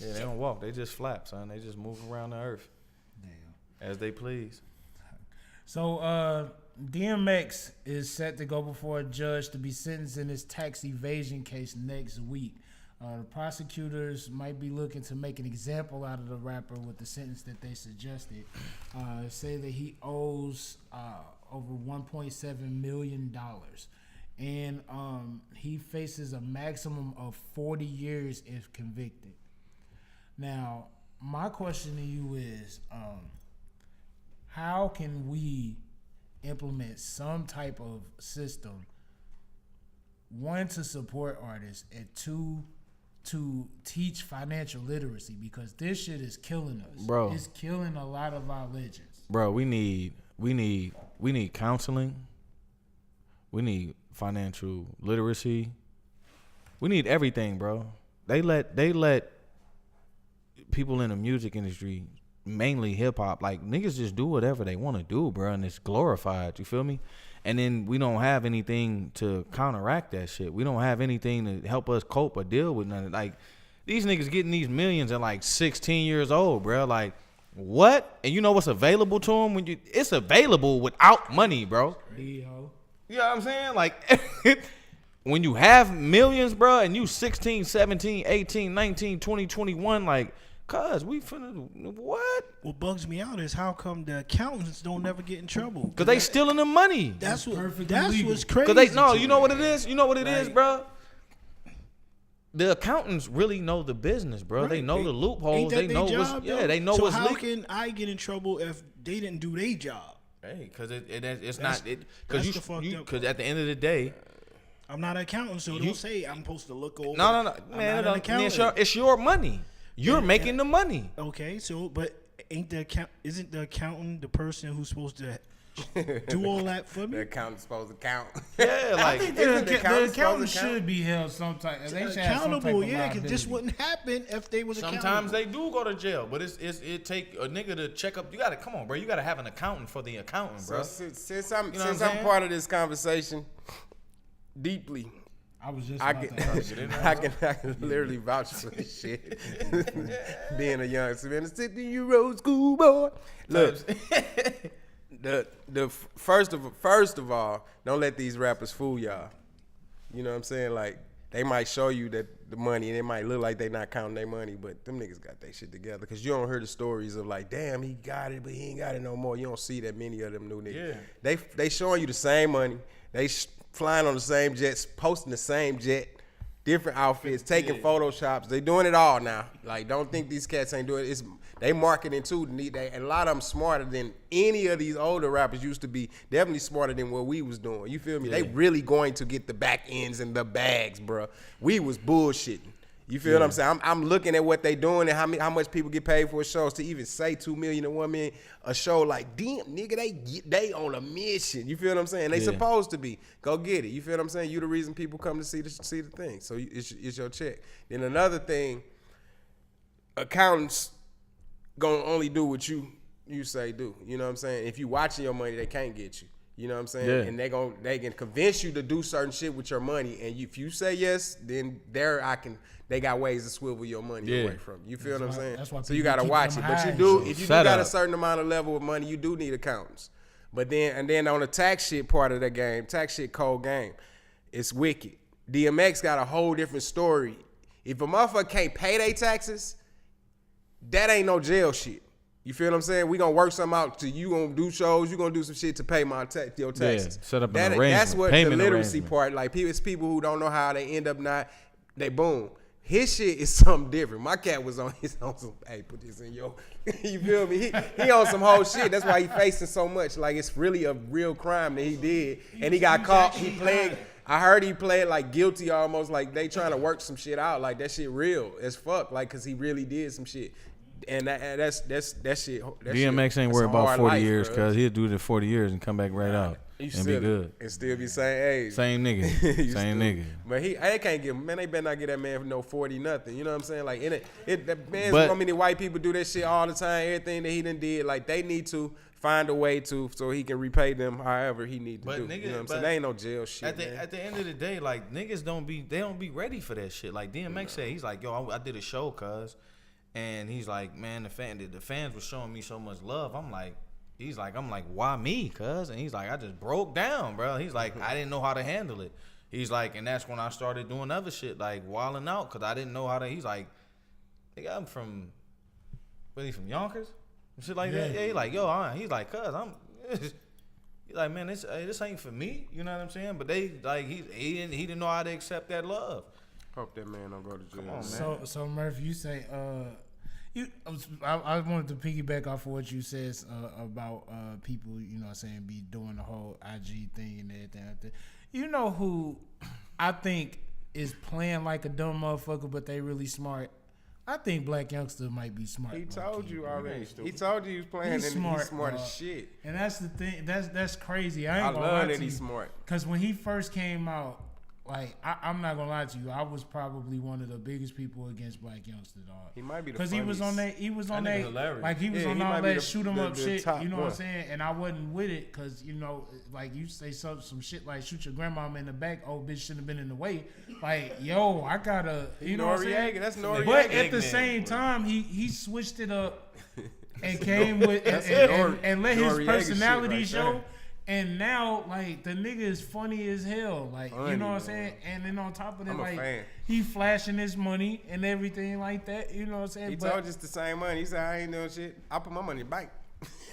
Yeah, they don't walk. They just flap, son. They just move around the earth. Damn. As they please. So, DMX is set to go before a judge to be sentenced in his tax evasion case next week. The prosecutors might be looking to make an example out of the rapper with the sentence that they suggested. Say that he owes over $1.7 million. And he faces a maximum of 40 years if convicted. Now, my question to you is, how can we implement some type of system, one, to support artists, and two, to teach financial literacy? Because this shit is killing us. Bro. It's killing a lot of our legends. Bro, we need counseling. We need financial literacy. We need everything, bro. They let people in the music industry, mainly hip hop, like niggas just do whatever they want to do, bro, and it's glorified. You feel me? And then we don't have anything to counteract that shit. We don't have anything to help us cope or deal with nothing. Like these niggas getting these millions at like 16 years old, bro. Like what? And you know what's available to them when it's available without money, bro. You know what I'm saying? Like when you have millions, bro, and you 16, 17, 18, 19, 20, 21, like, cuz we finna, what? What bugs me out is how come the accountants don't never get in trouble? Because they stealing the money. That's what's crazy. Because you know what it is? You know what it is, bro? The accountants really know the business, bro. Right. They know the loopholes. They know what's they know what's legal. So how can I get in trouble if they didn't do their job? Hey, because it's not because at the end of the day, I'm not an accountant, so don't say I'm supposed to look over. No, man, it's your money. You're making the money. Okay, so but isn't the accountant the person who's supposed to do all that for me? The accountant's supposed to count. Yeah, like I think the accountant should be held sometime. They should accountable, yeah, because this wouldn't happen if they was accountable. Sometimes they do go to jail, but it take a nigga to check up. You gotta come on, bro. You gotta have an accountant for the accountant, bro. So, since I'm part of this conversation, deeply, I was just I can literally vouch for this shit. Being a young 7-year-old schoolboy. Look, the first of all, don't let these rappers fool y'all. You know what I'm saying? Like, they might show you that the money, and it might look like they not counting their money, but them niggas got their shit together. Because you don't hear the stories of like, damn, he got it, but he ain't got it no more. You don't see that many of them new niggas. Yeah. They showing you the same money. They flying on the same jets, posting the same jet, different outfits, taking photoshops. They doing it all now. Like, don't think these cats ain't doing it. They marketing too. A lot of them smarter than any of these older rappers used to be. Definitely smarter than what we was doing. You feel me? Yeah. They really going to get the back ends and the bags, bro. We was bullshitting. You feel what I'm saying? I'm looking at what they doing and how much people get paid for shows. To even say $2 million and $1 million a show, like, damn, nigga, they on a mission. You feel what I'm saying? They supposed to be. Go get it. You feel what I'm saying? You the reason people come to see the thing. So it's your check. Then another thing, accountants gonna only do what you say do. You know what I'm saying? If you watching your money, they can't get you. You know what I'm saying? Yeah. And they can convince you to do certain shit with your money. And if you say yes, then they got ways to swivel your money away from you. You feel what I'm saying? That's why so you gotta watch it. But if you do got a certain amount of level of money, you do need accountants. But then on the tax shit part of the game, tax shit cold game, it's wicked. DMX got a whole different story. If a motherfucker can't pay their taxes, that ain't no jail shit. You feel what I'm saying? We gonna work something out to you gonna do shows, you gonna do some shit to pay your taxes. Set up an arrangement. That's what the literacy part, like it's people who don't know how they end up they boom. His shit is something different. My cat was on some, hey, put this in your, you feel me? He on some whole shit. That's why he facing so much. Like, it's really a real crime that he did. And he got caught. I heard he played like guilty almost, like they trying to work some shit out. Like, that shit real as fuck. Like, cause he really did some shit. And that's shit. DMX ain't worried about 40 years, cause he'll do it in 40 years and come back right out and be good. And still be same age. Same nigga. Same nigga. But they can't give him, man, they better not get that man for no 40 nothing. You know what I'm saying? Like, that man, so many white people do that shit all the time. Everything that he done did, like, they need to find a way to, so he can repay them however he need to do. Nigga, you know what I'm saying? They ain't no jail shit. At the end of the day, like, niggas don't be ready for that shit. Like DMX said, he's like, yo, I did a show, cuz. And he's like, man, the fans were showing me so much love. I'm like, why me, cuz? And he's like, I just broke down, bro. He's like, I didn't know how to handle it. He's like, and that's when I started doing other shit, like wilding out, cuz I didn't know how to. He's like, nigga, I'm from Yonkers? Shit like that. Yeah, he's like, yo, he's like, cuz, he's like, man, this ain't for me. You know what I'm saying? But they, like, he didn't know how to accept that love. Hope that man don't go to jail. Come on, man. So Murph, you say, I wanted to piggyback off of what you said about people, you know what I'm saying, be doing the whole IG thing and everything. You know who I think is playing like a dumb motherfucker, but they really smart? I think Black Youngster might be smart. He told you already. He told you he was playing and he's smart as shit. And that's the thing. That's crazy. I love that he's smart. Because when he first came out, like, I'm not gonna lie to you, I was probably one of the biggest people against Black Youngster, dog. He might be the because he was on that, like he was on all that shoot 'em up shit. You know what I'm saying? And I wasn't with it because, you know, like you say some shit like shoot your grandmama in the back. Oh, bitch shouldn't have been in the way. Like, yo, I gotta, you know what I'm saying? That's Noriega. But at the same time, he switched it up and came with and let his personality show. Right. And now, like, the nigga is funny as hell. Like, funny, you know what I'm saying? And then on top of that, like, he flashing his money and everything like that. You know what I'm saying? He told just the same money. He said, I ain't doing shit. I put my money in the bank.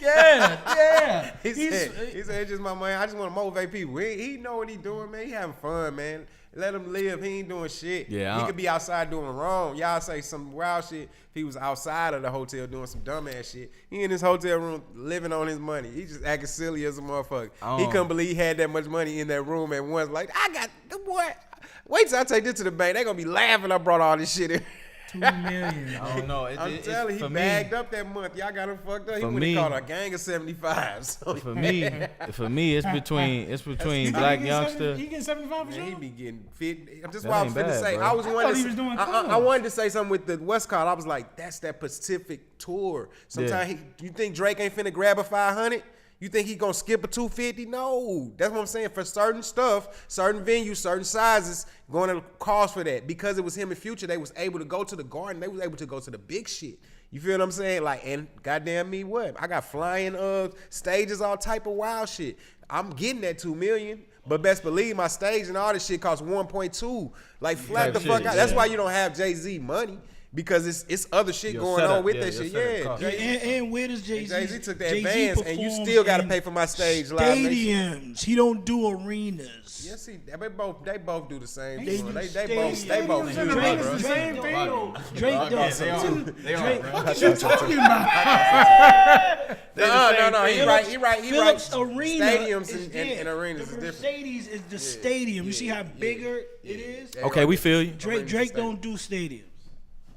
Yeah. He said, it's just my money. I just want to motivate people. He know what he doing, man. He having fun, man. Let him live. He ain't doing shit. Yeah, he could be outside doing wrong. Y'all say some wild shit. If he was outside of the hotel doing some dumbass shit, he in his hotel room living on his money. He just acting silly as a motherfucker. He couldn't believe he had that much money in that room at once. Like, I got the boy. Wait till I take this to the bank. They gonna be laughing I brought all this shit in. $2 million. I don't know. I'm telling you, he bagged up that month. Y'all got him fucked up. He went and called a gang of 75s. So for me, it's between Black Youngster. He getting 75 for sure? He be getting 50. That's why I was finna say. I wanted to say something with the West Coast. I was like, that's that Pacific tour. Sometimes you think Drake ain't finna grab a 500? You think he gonna skip a 250? No. That's what I'm saying. For certain stuff, certain venues, certain sizes, going to cost for that. Because it was him in Future, they was able to go to the Garden. They was able to go to the big shit. You feel what I'm saying? Like, and goddamn me, what? I got flying stages, all type of wild shit. I'm getting that $2 million, But best believe my stage and all this shit costs 1.2. Like flat the fuck out. That's why you don't have Jay-Z money. Because it's other shit going on with that shit. Yeah. And where does Jay-Z? Jay-Z took that advance, and you still got to pay for my stage live. Stadiums. He don't do arenas. Yes, they both do the same They thing. do They both Stadiums huge, and bro. arenas the same thing. Drake does. They are, bro. What you talking about? No. He right. Phillips Arena. Stadiums and arenas is the different. Mercedes is the stadium. You see how bigger it is? Okay, we feel you. Drake don't do stadiums.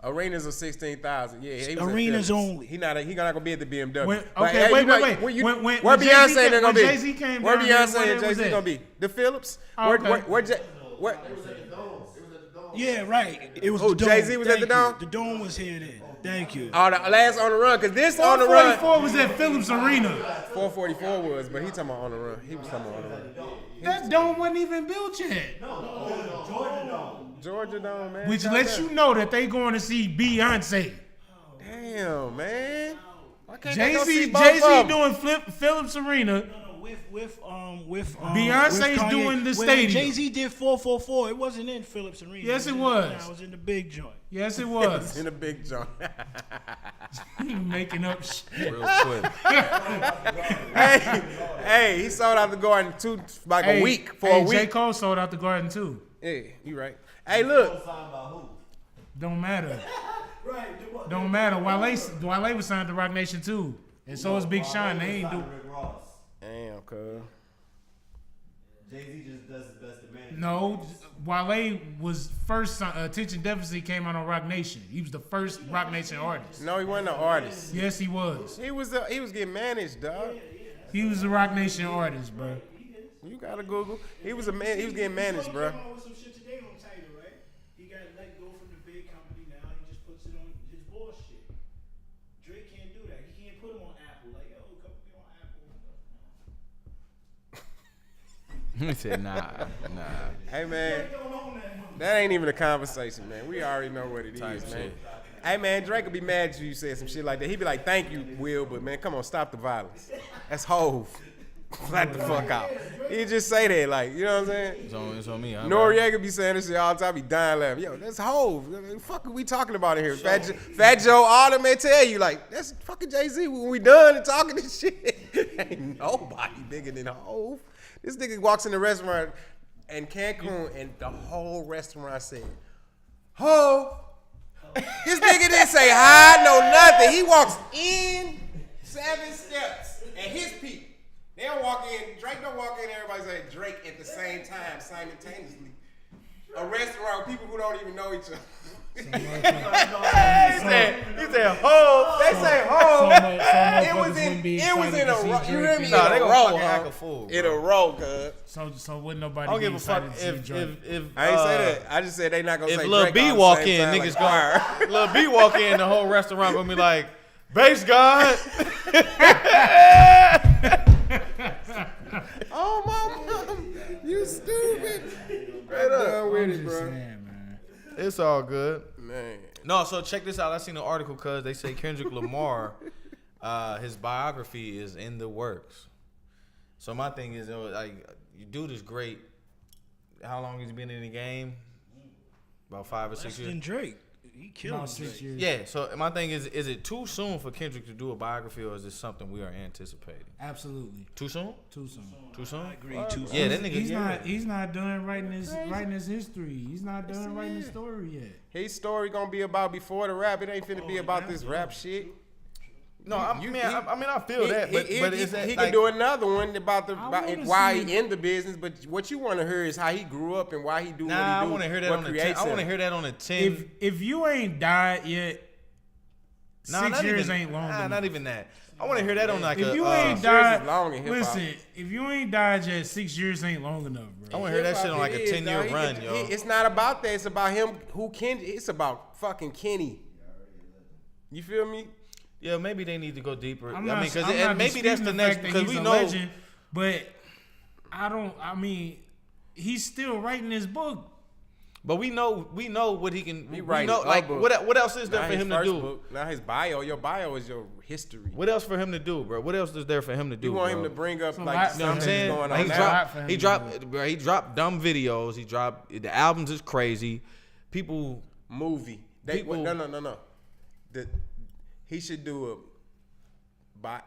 Arenas are 16,000. Yeah, he was arenas only. He not gonna be at the BMW. Wait. Where When Beyonce Jay-Z they're gonna be? Jay-Z came Where down Beyonce here, and where Jay-Z was gonna that? be? The Phillips. Oh, okay. Where Yeah, right. It was Oh, the Dome. Jay-Z was at the Thank Dome? you. The Dome was here then. Thank you. Oh, the last on the run, cause this on the run. 444 was at Phillips Arena. 444 was, but he talking about on the run. He was talking about on the run. That dome wasn't even built yet. Georgia Dome, man. Which lets you know that they going to see Beyonce. Damn, man. Why can't they go see Jay-Z both of them? doing Phillips Arena. With Beyonce's Kanye, doing the when stadium. Jay-Z did 444. It wasn't in Phillips Arena. Yes, it in- was. It was in the big joint. Yes, it was. In a big joint. Making up shit. Real quick. hey, he sold out the Garden a week for a J. week. Cole sold out the Garden too. Yeah, you right. Hey, look. Don't matter. Don't matter. Wale was signed to Rock Nation too. And so is Big Sean. They ain't do. Damn, cuz. Jay-Z just does his best to manage. No, Wale was first. Attention Deficit came out on Rock Nation. He was the first Rock Nation artist. No, he wasn't an artist. Yes, he was. He was getting managed, dog. He was a Rock Nation artist, bro. You gotta Google. He was getting managed, bro. Came out with some shit today on Tidal, right? He got let go from the big company. Now he just puts it on his bullshit. Drake can't do that. He can't put him on Apple. Like, yo, come be on Apple. He said, nah. Hey, man. Don't own that money. That ain't even a conversation, man. We already know what it Type is, man. shit. Hey, man, Drake would be mad if you said some shit like that. He'd be like, thank you, Will, but, man, come on, stop the violence. That's Hove. Flat the fuck out. He'd just say that, like, you know what I'm saying? It's on me. Huh, Noriega be saying this shit all the time. He dying laughing. Yo, that's Hove. What the fuck are we talking about in here? Fat Joe, all them may tell you, like, that's fucking Jay-Z. When we done and talking this shit, ain't nobody bigger than Hove. This nigga walks in the restaurant in Cancun and the whole restaurant said, Hove. This nigga didn't say hi, no nothing. He walks in 7 steps and his people. They don't walk in, Drake don't walk in, everybody say Drake at the same time, simultaneously. A restaurant with people who don't even know each other. he said, ho. They say ho. It was in a row. You hear me? Nah, they In a gonna row, fucking huh? act a fool, In a row, cuz. So wouldn't nobody I don't be give a fuck excited to see Drake? if I ain't say that. I just said they not gonna say If Lil Drake B all the walk same in, time, niggas like, go. Lil B walk in, the whole restaurant gonna be like, Bass God. oh my mom, you stupid. Right done with it, bro. Man. It's all good. Man. No, so check this out. I seen an article because they say Kendrick Lamar, his biography is in the works. So my thing is, like, you dude is great. How long has he been in the game? About 5 or 6 Less years. than Drake. He killed About Drake. 6 years. Yeah. So my thing is it too soon for Kendrick to do a biography, or is this something we are anticipating? Absolutely. Too soon? Too soon. Too soon? I agree too. Yeah, that nigga. He's not done writing his history. He's not done writing his story yet. His story gonna be about before the rap. It ain't finna be about this rap shit. No, I feel that, but is that he like, can do another one about wanna why see- he in the business. But what you want to hear is how he grew up and why he do what he do. Nah, I want to hear that what on the 10. creates I want to him. hear that on the 10. If you ain't died yet, Nah, 6 not years even, ain't long Nah, enough. not even that. I want to hear that on like If a. you ain't 6 years died, is long in hip-hop. listen. If you ain't died yet, 6 years ain't long enough, I bro. want to hear that shit on like It a is, 10-year dog. run, yo. It's not about that. It's about him. It's about fucking Kenny. You feel me? Yeah, maybe they need to go deeper. I'm not, because I'm not maybe that's disputing the fact next that because he's we a know. legend, but he's still writing his book. But we know what he can. He we know, like what else is there now for him to do? Book, now his bio, your bio is your history. What else for him to do, bro? What else is there for him to do? You want bro? him to bring up So like you know what I'm something saying? going Like, on now. he dropped dumb videos. He dropped the albums is crazy. People Movie. No. He should do a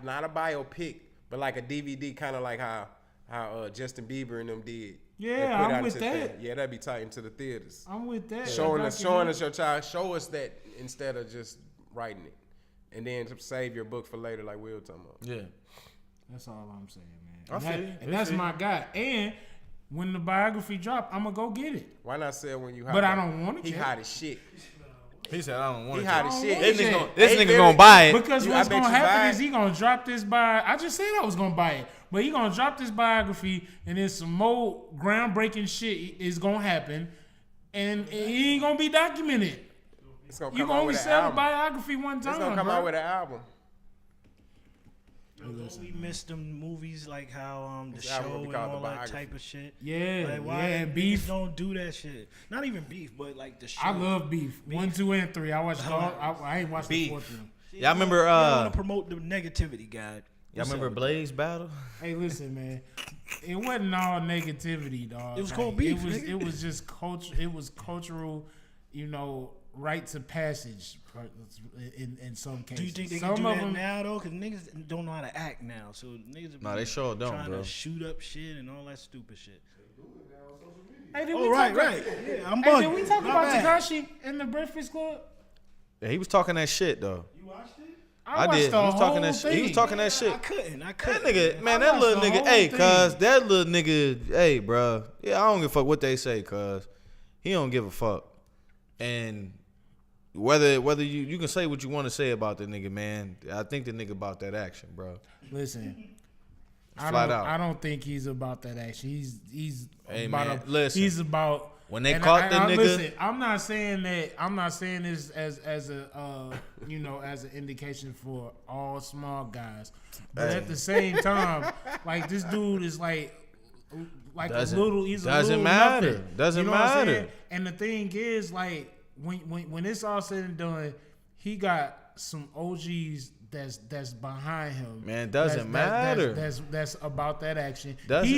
not a biopic, but like a DVD, kind of like how Justin Bieber and them did. Yeah, I'm with that. Yeah, that'd be tight into the theaters. I'm with that. Showing us your child. Show us that instead of just writing it, and then save your book for later, like we were talking about. Yeah, that's all I'm saying, man. I feel you. And that's my guy. And when the biography drop, I'm gonna go get it. Why not say it when you hot? But I don't want it. He yet. hot as shit. he said I don't want He it. hot as shit. This nigga gonna buy it. Because I what's bet gonna you buy happen it. is he gonna drop this I just said I was gonna buy it, but he gonna drop this biography, and then some more groundbreaking shit is gonna happen, and he ain't gonna be documented. It's gonna You come can out only with an sell a album. biography one time. It's gonna come bro. out with an album. We missed them movies like how the This album will show be and called all The that Biography. type of shit. Yeah, Like why yeah, niggas Beef. don't do that shit? Not even Beef, but like the show. I love Beef. 1, 2, and 3. I watched all. I ain't watched Beef. the fourth one. Y'all remember? You don't want to promote the negativity, guy. Y'all remember Blaze Battle? Hey, listen, man. It wasn't all negativity, dog. It was called Beef, It was. nigga. It was just culture. It was cultural. You know, rites of passage. In some cases. Do you think they some can do of that them, now though? Because niggas don't know how to act now. So niggas. Nah, they sure don't, trying bro. to shoot up shit and all that stupid shit. Hey, did Oh we right, talk right. Yeah, I'm Hey, bugging. did we talk My about bad. Tekashi in the Breakfast Club? Yeah, he was talking that shit though. You watched it? I watched did. the He was talking whole that shit. He was thing. talking that shit. I couldn't. That man. nigga, man, I that watched little the nigga, whole hey, thing. cuz, that little nigga, hey, bro, yeah, I don't give a fuck what they say, cuz, he don't give a fuck, and whether you can say what you want to say about the nigga, man, I think the nigga about that action, bro. Listen, Flat out. I don't think he's about that action. He's Hey, about man, listen. He's about When they caught the nigga- Listen, I'm not saying this as a you know, as an indication for all small guys, but Hey. at the same time, like this dude is like Doesn't- a little. He's a doesn't little matter. nothing. Doesn't you know what I'm matter. saying? And the thing is, like when it's all said and done, he got some OGs that's behind him. Man, doesn't matter. That's about that action. Doesn't-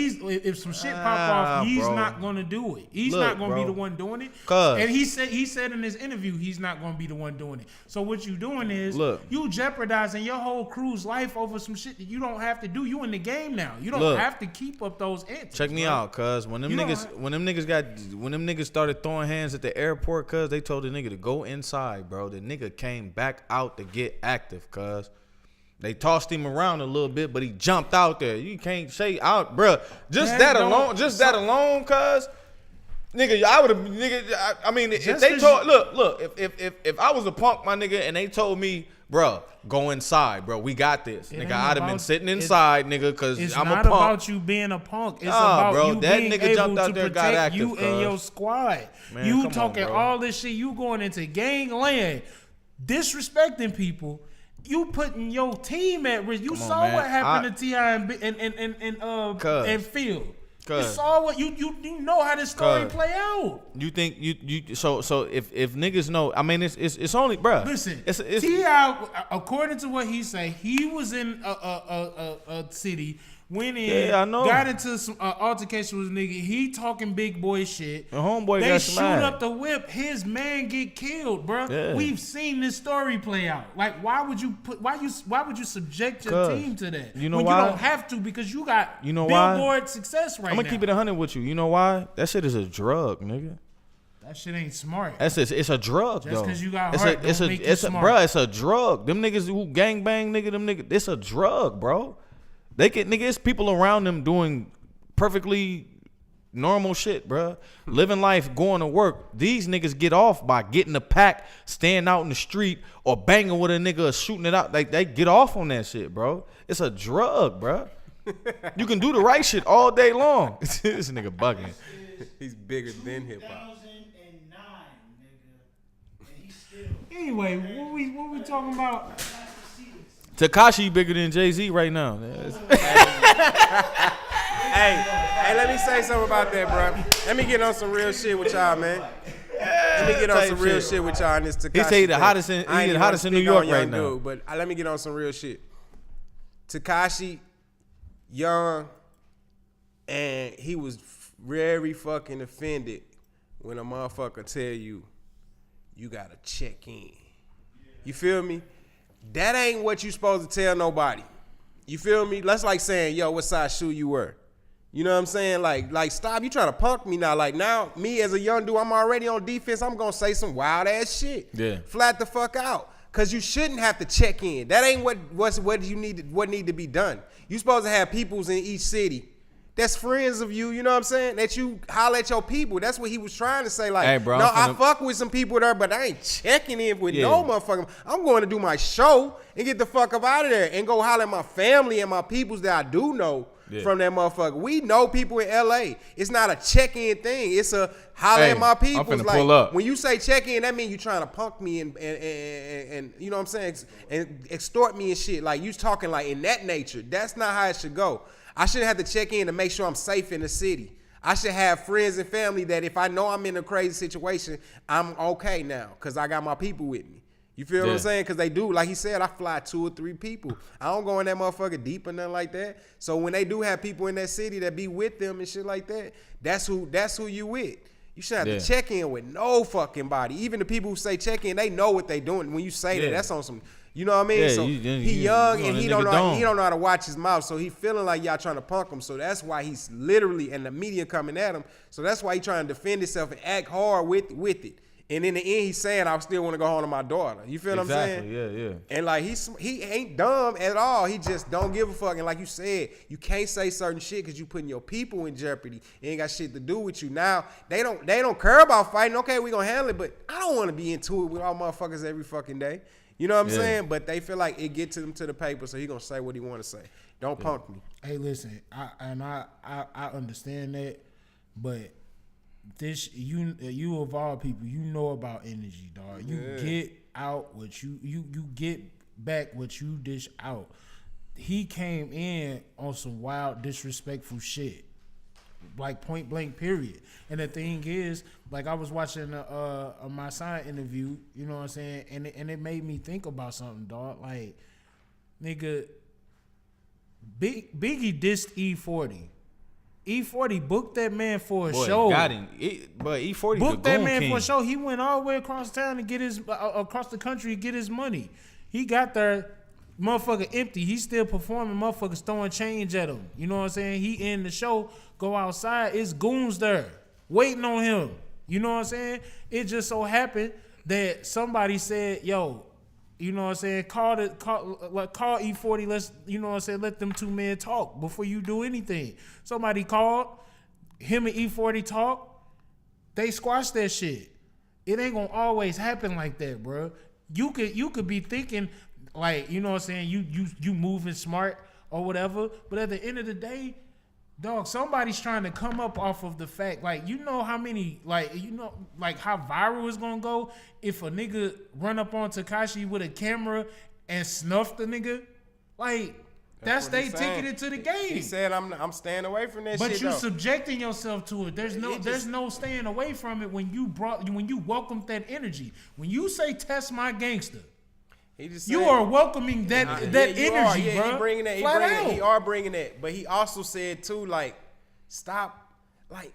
If some shit pop off, he's bro. not gonna do it. He's Look, not gonna be bro. the one doing it. 'Cause- And he said in his interview he's not gonna be the one doing it. So what you doing is Look. you jeopardizing your whole crew's life over some shit that you don't have to do. You in the game now. You don't Look. have to keep up those antics. Check me bro. out, cuz when them You know niggas started throwing hands at the airport, cuz they told the nigga to go inside, bro. The nigga came back out to get active, cuz. They tossed him around a little bit, but he jumped out there. You can't say out, bro. Just that alone, cuz. Nigga, I would have, nigga. I mean, if Just they as told, look, if I was a punk, my nigga, and they told me, bro, go inside, bro, we got this, It nigga. ain't I'd have been about- sitting it- inside, nigga, cause It's I'm not a punk. about you being a punk. It's Nah, about bro, you that being nigga able jumped out to there, got protect active, you and cuz. your squad. Man, You come on, talking bro. all this shit. You going into gang land, disrespecting people. You putting your team at risk. You Come on, saw man. what happened to T.I. Cuz. and Phil. You Cuz. saw what you know how this story Cuz. play out. You think you so if niggas know, I mean it's only, bruh. Listen, it's T.I., according to what he say, he was in a city, went in, Yeah, I know. got into some altercation with a nigga. He talking big boy shit. The homeboy they got shoot smacked. up the whip. His man get killed, bro. Yeah. We've seen this story play out. Like, why would you subject your Cuz, team to that? you know when why? you don't have to because you got You know why? billboard success right I'm now. gonna keep it 100 with you. You know why? That shit is a drug, nigga. That shit ain't smart. It's a drug, Just though. 'cause you got it's heart a, it's don't a, make you it's a, smart. bruh, it's a drug. Them niggas who gang bang, nigga, them niggas, it's a drug, bro. They get, nigga, it's people around them doing perfectly normal shit, bruh. Living life, going to work. These niggas get off by getting a pack, staying out in the street, or banging with a nigga, or shooting it out. Like, they get off on that shit, bro. It's a drug, bruh. You can do the right shit all day long. This nigga bugging. He's bigger than hip hop. 2009, nigga. And he's still. Anyway, what we talking about? Tekashi bigger than Jay-Z right now. Hey, let me say something about that, bro. Let me get on some real shit with y'all, man. Let me get on some real shit with y'all in this Tekashi. He say he the hottest in New York right now. Dude, but let me get on some real shit. Tekashi, young, and he was very fucking offended when a motherfucker tell you gotta check in. You feel me? That ain't what you supposed to tell nobody. You feel me? That's like saying, yo, what size shoe you wear? You know what I'm saying? Like stop. You trying to punk me now. Like now, me as a young dude, I'm already on defense. I'm going to say some wild ass shit. Yeah. Flat the fuck out. Because you shouldn't have to check in. That ain't what need to be done. You supposed to have peoples in each city that's friends of you, you know what I'm saying? That you holler at your people. That's what he was trying to say. Like, hey, bro, I fuck with some people there, but I ain't checking in with no motherfucker. I'm going to do my show and get the fuck up out of there and go holler at my family and my peoples that I do know from that motherfucker. We know people in LA. It's not a check-in thing. It's a holler at my peoples. I'm finna like, pull up. when you say check-in, that means you trying to punk me and you know what I'm saying? And extort me and shit. Like, you talking like in that nature. That's not how it should go. I shouldn't have to check in to make sure I'm safe in the city. I should have friends and family that if I know I'm in a crazy situation, I'm okay now because I got my people with me. You feel what I'm saying? Because they do, like he said, I fly 2 or 3 people. I don't go in that motherfucker deep or nothing like that. So when they do have people in that city that be with them and shit like that, that's who you with. You should have to check in with no fucking body. Even the people who say check in, they know what they doing. When you say that, that's on some. You know what I mean? So he young and he don't know how to watch his mouth. So he feeling like y'all trying to punk him. So that's why he's literally, and the media coming at him. So that's why he trying to defend himself and act hard with it. And in the end, he's saying, I still want to go home to my daughter. You feel what I'm saying? Yeah. And like he ain't dumb at all. He just don't give a fuck. And like you said, you can't say certain shit because you putting your people in jeopardy. It ain't got shit to do with you. Now they don't care about fighting. Okay, we gonna handle it, but I don't want to be into it with all motherfuckers every fucking day. You know what I'm saying? But they feel like it get to them to the paper, so he gonna say what he want to say. Don't punk me. Hey, listen, I understand that, but this you of all people, you know about energy, dog. You get out what you get back what you dish out. He came in on some wild, disrespectful shit. Like point blank, period. And the thing is, like I was watching a My Sign interview, you know what I'm saying, and it made me think about something, dog. Like, nigga, Biggie dissed E40. E40 booked that man for a show. Got him. But E40 booked that man for a show. He went all the way across town to get his across the country to get his money. He got there. Motherfucker empty. He's still performing. Motherfuckers throwing change at him. You know what I'm saying? He in the show, go outside. It's goons there waiting on him. You know what I'm saying? It just so happened that somebody said, yo, you know what I'm saying? Call E40. Let's, you know what I'm saying? Let them 2 men talk before you do anything. Somebody called. Him and E40 talk. They squashed that shit. It ain't gonna always happen like that, bro. You could be thinking, like, you know what I'm saying, you moving smart or whatever, but at the end of the day, dog, somebody's trying to come up off of the fact, like, you know how many, like, you know, like how viral it's gonna go if a nigga run up on Tekashi with a camera and snuff the nigga, like, that's they ticketed to the game. He said, I'm staying away from that shit. But you subjecting yourself to it. There's no staying away from it when you welcomed that energy. When you say test my gangster, you are welcoming that energy, bro. Yeah, he bringing that. He are bringing that. But he also said too, like, stop, like,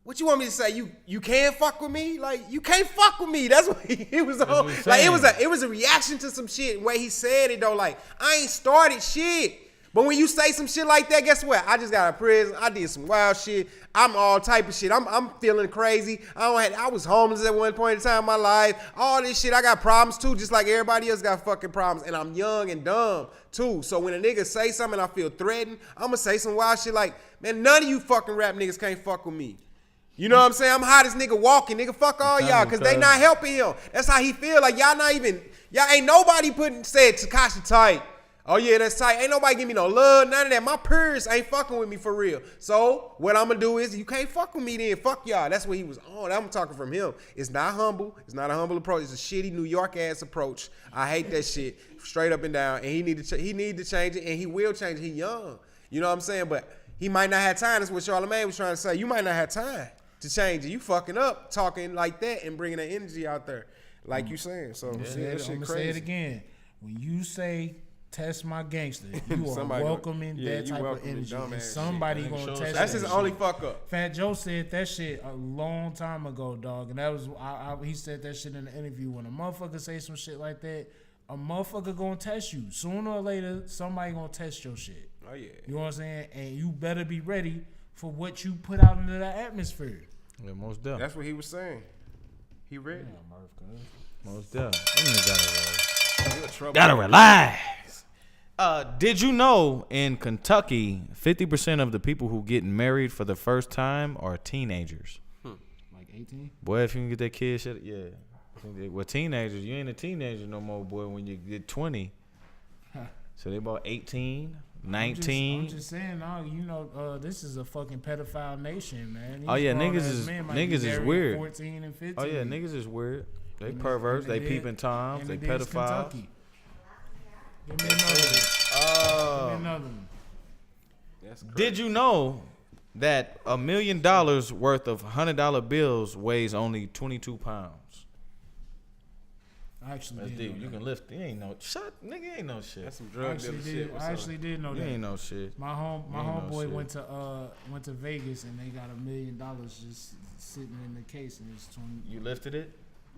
what you want me to say? You can't fuck with me? Like, you can't fuck with me. That's what he was on. Like, it was a reaction to some shit. Where he said it though, like, I ain't started shit. But when you say some shit like that, guess what? I just got out of prison. I did some wild shit. I'm all type of shit. I'm feeling crazy. I was homeless at one point in time in my life. All this shit. I got problems too, just like everybody else got fucking problems. And I'm young and dumb too. So when a nigga say something I feel threatened, I'm gonna say some wild shit like, man, none of you fucking rap niggas can't fuck with me. You know what I'm saying? I'm hottest nigga walking. Nigga, fuck all y'all, because they not helping him. That's how he feel. Like, y'all ain't nobody said Tekashi tight. Oh, yeah, that's tight. Ain't nobody give me no love, none of that. My peers ain't fucking with me for real. So what I'm going to do is, you can't fuck with me then. Fuck y'all. That's what he was on. I'm talking from him. It's not humble. It's not a humble approach. It's a shitty New York-ass approach. I hate that shit straight up and down. And he need to change it, and he will change it. He young. You know what I'm saying? But he might not have time. That's what Charlamagne was trying to say. You might not have time to change it. You fucking up talking like that and bringing that energy out there, like you saying. So I'm that gonna shit crazy. say it again. When you say test my gangster, you are welcoming that type of energy. And somebody gonna test That's that his shit. only fuck up. Fat Joe said that shit a long time ago, dog. And that was he said that shit in the interview. When a motherfucker say some shit like that, a motherfucker gonna test you. Sooner or later, somebody gonna test your shit. Oh yeah. You know what I'm saying? And you better be ready for what you put out into that atmosphere. Yeah, most definitely. That's what he was saying. He ready. Most definitely. Gotta relax. Did you know in Kentucky, 50% of the people who get married for the first time are teenagers? Like 18? Boy, if you can get that kid shit, yeah. Well, teenagers, you ain't a teenager no more, boy, when you get 20. So they about 18, 19. I'm just saying, this is a fucking pedophile nation, man. Oh, yeah, niggas is weird. 14 and 15. Oh, yeah, niggas is weird. They perverts, they peeping toms, they pedophiles. Give me another one. That's crazy. Did you know that $1 million worth of $100 bills weighs only 22 pounds? I actually That's did deep. know You that. can lift. You ain't no shut, nigga. Ain't no shit. That's some drug dealer shit. I actually did know You that. ain't no shit. My You ain't no homeboy shit. went to Vegas and they got $1 million just sitting in the case and it's 20. You lifted it?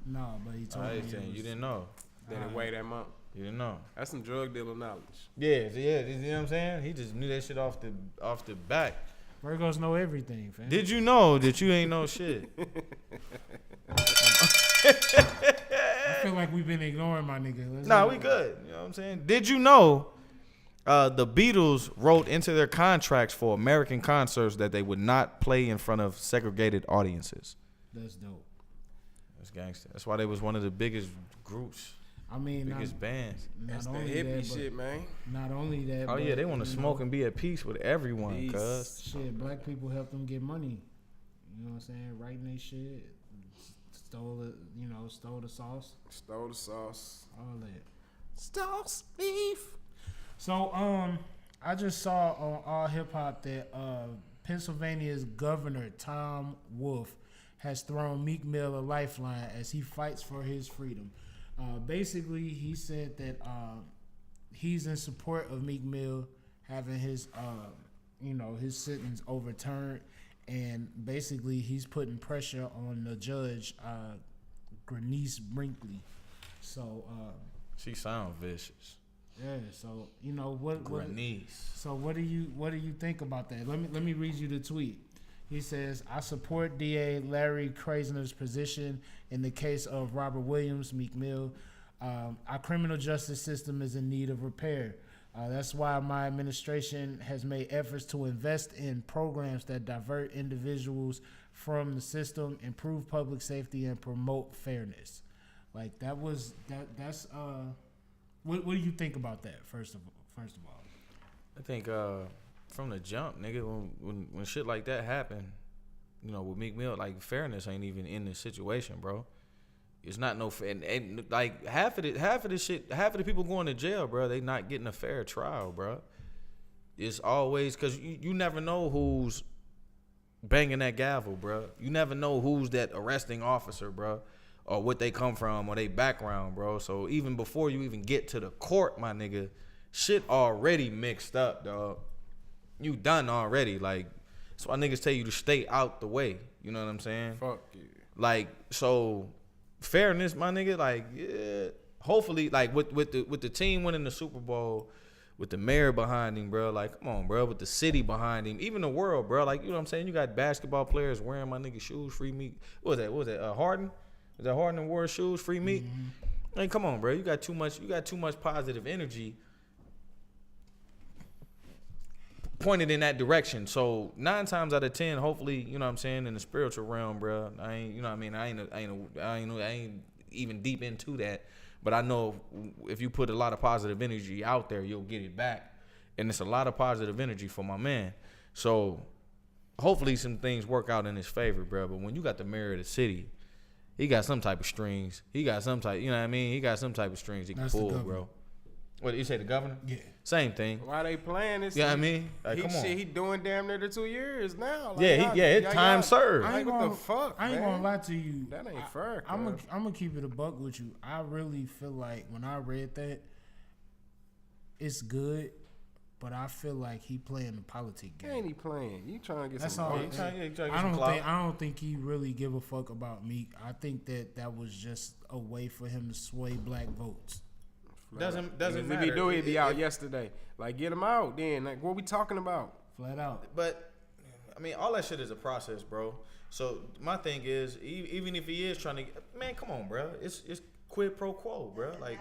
No, but he told I me ain't saying you didn't know. That it weigh that much. You didn't know. That's some drug dealer knowledge. Yeah. You know what I'm saying? He just knew that shit off the back. Virgos know everything, fam. Did you know that you ain't know shit? I feel like we've been ignoring my nigga. Nah, we good. You know what I'm saying? Did you know the Beatles wrote into their contracts for American concerts that they would not play in front of segregated audiences? That's dope. That's gangster. That's why they was one of the biggest groups, I mean, biggest bands. That's the only hippie that, shit, man. Not only that. Oh, but, yeah, they want to smoke and be at peace with everyone, Peace. cuz. Shit, black people help them get money. You know what I'm saying? Writing they shit. Stole the sauce. Stole the sauce. All that. Sauce beef. So, I just saw on All Hip Hop that Pennsylvania's governor, Tom Wolf, has thrown Meek Mill a lifeline as he fights for his freedom. Basically, he said that he's in support of Meek Mill having his sentence overturned, and basically he's putting pressure on the judge, Granice Brinkley. So, She sound vicious. yeah. So what? Granice. So what do you think about that? Let me read you the tweet. He says, I support DA Larry Krasner's position in the case of Robert Williams, Meek Mill. Our criminal justice system is in need of repair. That's why my administration has made efforts to invest in programs that divert individuals from the system, improve public safety, and promote fairness. Like that's what do you think about that? First of all, I think from the jump, nigga, when shit like that happen, with Meek Mill, like fairness ain't even in the situation, bro. It's not no fair, and like half of the people going to jail, bro, they not getting a fair trial, bro. It's always because you never know who's banging that gavel, bro. You never know who's that arresting officer, bro, or what they come from or they background, bro. So even before you even get to the court, my nigga, shit already mixed up, dog. You done already. Like, that's why niggas tell you to stay out the way. You know what I'm saying? Fuck you. Like, so fairness, my nigga. Like, yeah. Hopefully, like with the team winning the Super Bowl, with the mayor behind him, bro. Like, come on, bro. With the city behind him, even the world, bro. Like, you know what I'm saying? You got basketball players wearing my nigga shoes, free meat. What was that? Harden? Was that Harden wore shoes, free meat? Mm-hmm. Like, come on, bro. You got too much positive energy pointed in that direction. So 9 times out of 10, hopefully, you know what I'm saying, in the spiritual realm, bro. I ain't, you know what I mean? I ain't even deep into that. But I know if you put a lot of positive energy out there, you'll get it back. And it's a lot of positive energy for my man. So hopefully some things work out in his favor, bro. But when you got the mayor of the city, he got some type of strings. He got some type, you know what I mean? He got some type of strings he can pull, bro. What you say, the governor? Yeah. Same thing. Why they playing this? Yeah, I mean, like, come on. He doing damn near the 2 years now. Like, It's time served. Like, what the fuck, I ain't man? gonna lie to you. That ain't fair. I'm gonna keep it a buck with you. I really feel like when I read that, it's good, but I feel like he playing the politic game. Ain't he playing? You trying to get That's some all. votes. I don't think he really give a fuck about Meek. I think that was just a way for him to sway black votes. Doesn't If matter. he do, he'd be out yesterday. Like, get him out then. Like, what we talking about? Flat out. But I mean, all that shit is a process, bro. So my thing is, even if he is trying to, man, come on, bro. It's quid pro quo, bro. Like,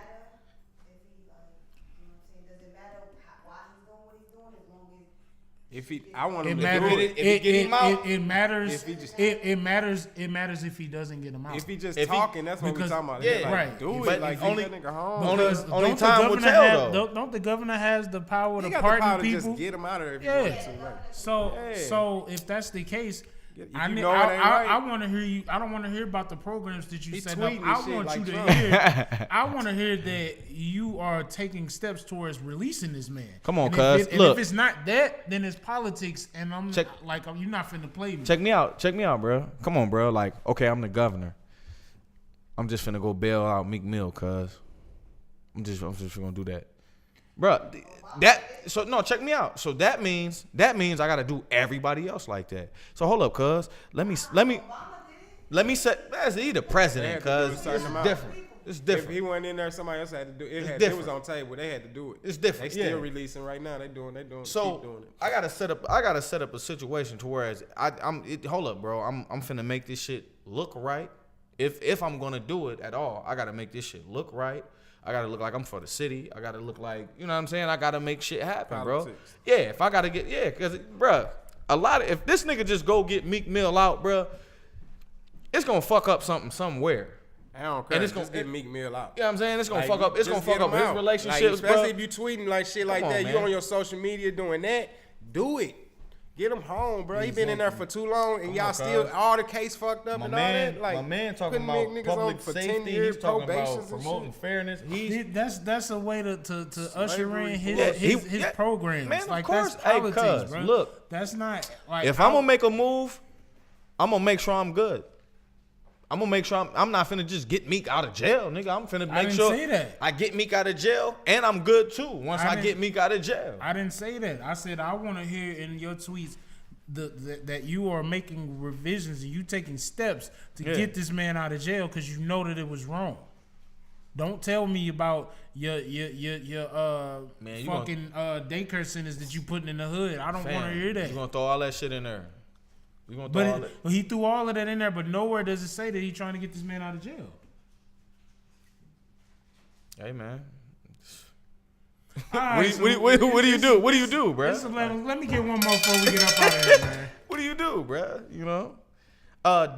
If he, I want him It to matters. do it. If he get him out, It matters. If he just- It matters. It matters if he doesn't get him out. If he just If he- talking, that's what we because- talking about. yeah, Like, right. Do But it. Like, only- get that nigga home. Because only don't the time will governor tell, though. Don't the governor has the power He to got the power pardon to people? just get him out of there if Yeah. he wants to. Like, So if that's the case, If I you ne- know it ain't right. I want to hear you. I don't want to hear about the programs that you He set up. tweeting I and shit want like you to Trump. hear. I want to hear that you are taking steps towards releasing this man. Come on, And cuz. if Look. if it's not that, then it's politics, and I'm Check- like, you're not finna play me. check me out, bro. Come on, bro. Like, okay, I'm the governor. I'm just finna go bail out Meek Mill, cuz. I'm just gonna do that, bro. Check me out. So that means I gotta do everybody else like that. So hold up, cuz. Let me set. That's he the president, They had to do cuz. a certain It's amount. different. It's if different. he wasn't in there, somebody else had to do it. It's It was different. on table. They had to do it. It's different, They still yeah. releasing right now. They doing. So keep doing it. I gotta set up a situation to where hold up, bro. I'm finna make this shit look right. If I'm gonna do it at all, I gotta make this shit look right. I gotta look like I'm for the city. I gotta look like, you know what I'm saying? I gotta make shit happen, bro. Politics. Yeah, if I gotta cause bro, if this nigga just go get Meek Mill out, bro, it's gonna fuck up something somewhere. I don't care. And it's Just gonna- get Meek Mill out. You know what I'm saying? It's gonna Like, fuck up. It's just gonna fuck get up him his out. relationships, like, especially bro. if you tweeting like shit like Come that. on, You man. on your social media doing that. Do it. Get him home, bro. He been in there for too long, and y'all still cuz. all the case fucked up and all that. Like, my man talking putting about niggas on public for 10 safety. years He's talking probations about and promoting shit. fairness. That's a way to usher in Slavery. his Yeah, programs. man, of like course. that's Hey, politics, cuz, bro. look. That's not like If I'm gonna make a move, I'm gonna make sure I'm good. I'm gonna make sure I'm not finna just get Meek out of jail, nigga. I'm finna make didn't sure say that. I get Meek out of jail, and I'm good too once I I didn't- get Meek out of jail. I didn't say that. I said I want to hear in your tweets that you are making revisions and you taking steps to Yeah. get this man out of jail because you know that it was wrong. Don't tell me about your Man, you fucking daycare centers that you putting in the hood. I don't want to hear that. You gonna throw all that shit in there? We gonna throw all But that? he threw all of that in there, but nowhere does it say that he's trying to get this man out of jail. Hey man, All right, so what do you do? What do you do, bro? let me get one more before we get up out of here, man. What do you do, bro? You know?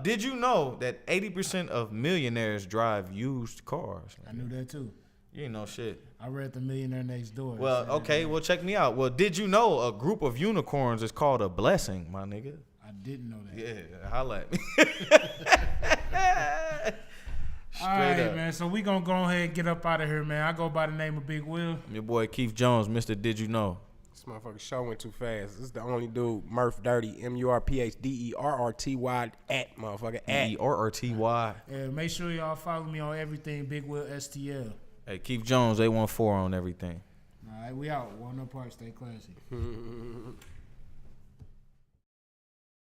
Did you know that 80% of millionaires drive used cars? I knew that too. You ain't know shit. I read The Millionaire Next Door. Well, So, okay. Well, check me out. Well, did you know a group of unicorns is called a blessing, my nigga? I didn't know that. Yeah, holla at me. All right, up. man. So we gonna go ahead and get up out of here, man. I go by the name of Big Will. Your boy Keith Jones, Mr. Did You Know? This motherfucking show went too fast. This is the only dude, Murph Dirty, MurphDerty at motherfucker at. ERRTY. And make sure y'all follow me on everything, Big Will STL. Hey, Keith Jones, 814 on everything. All right, we out. One no part. Stay classy.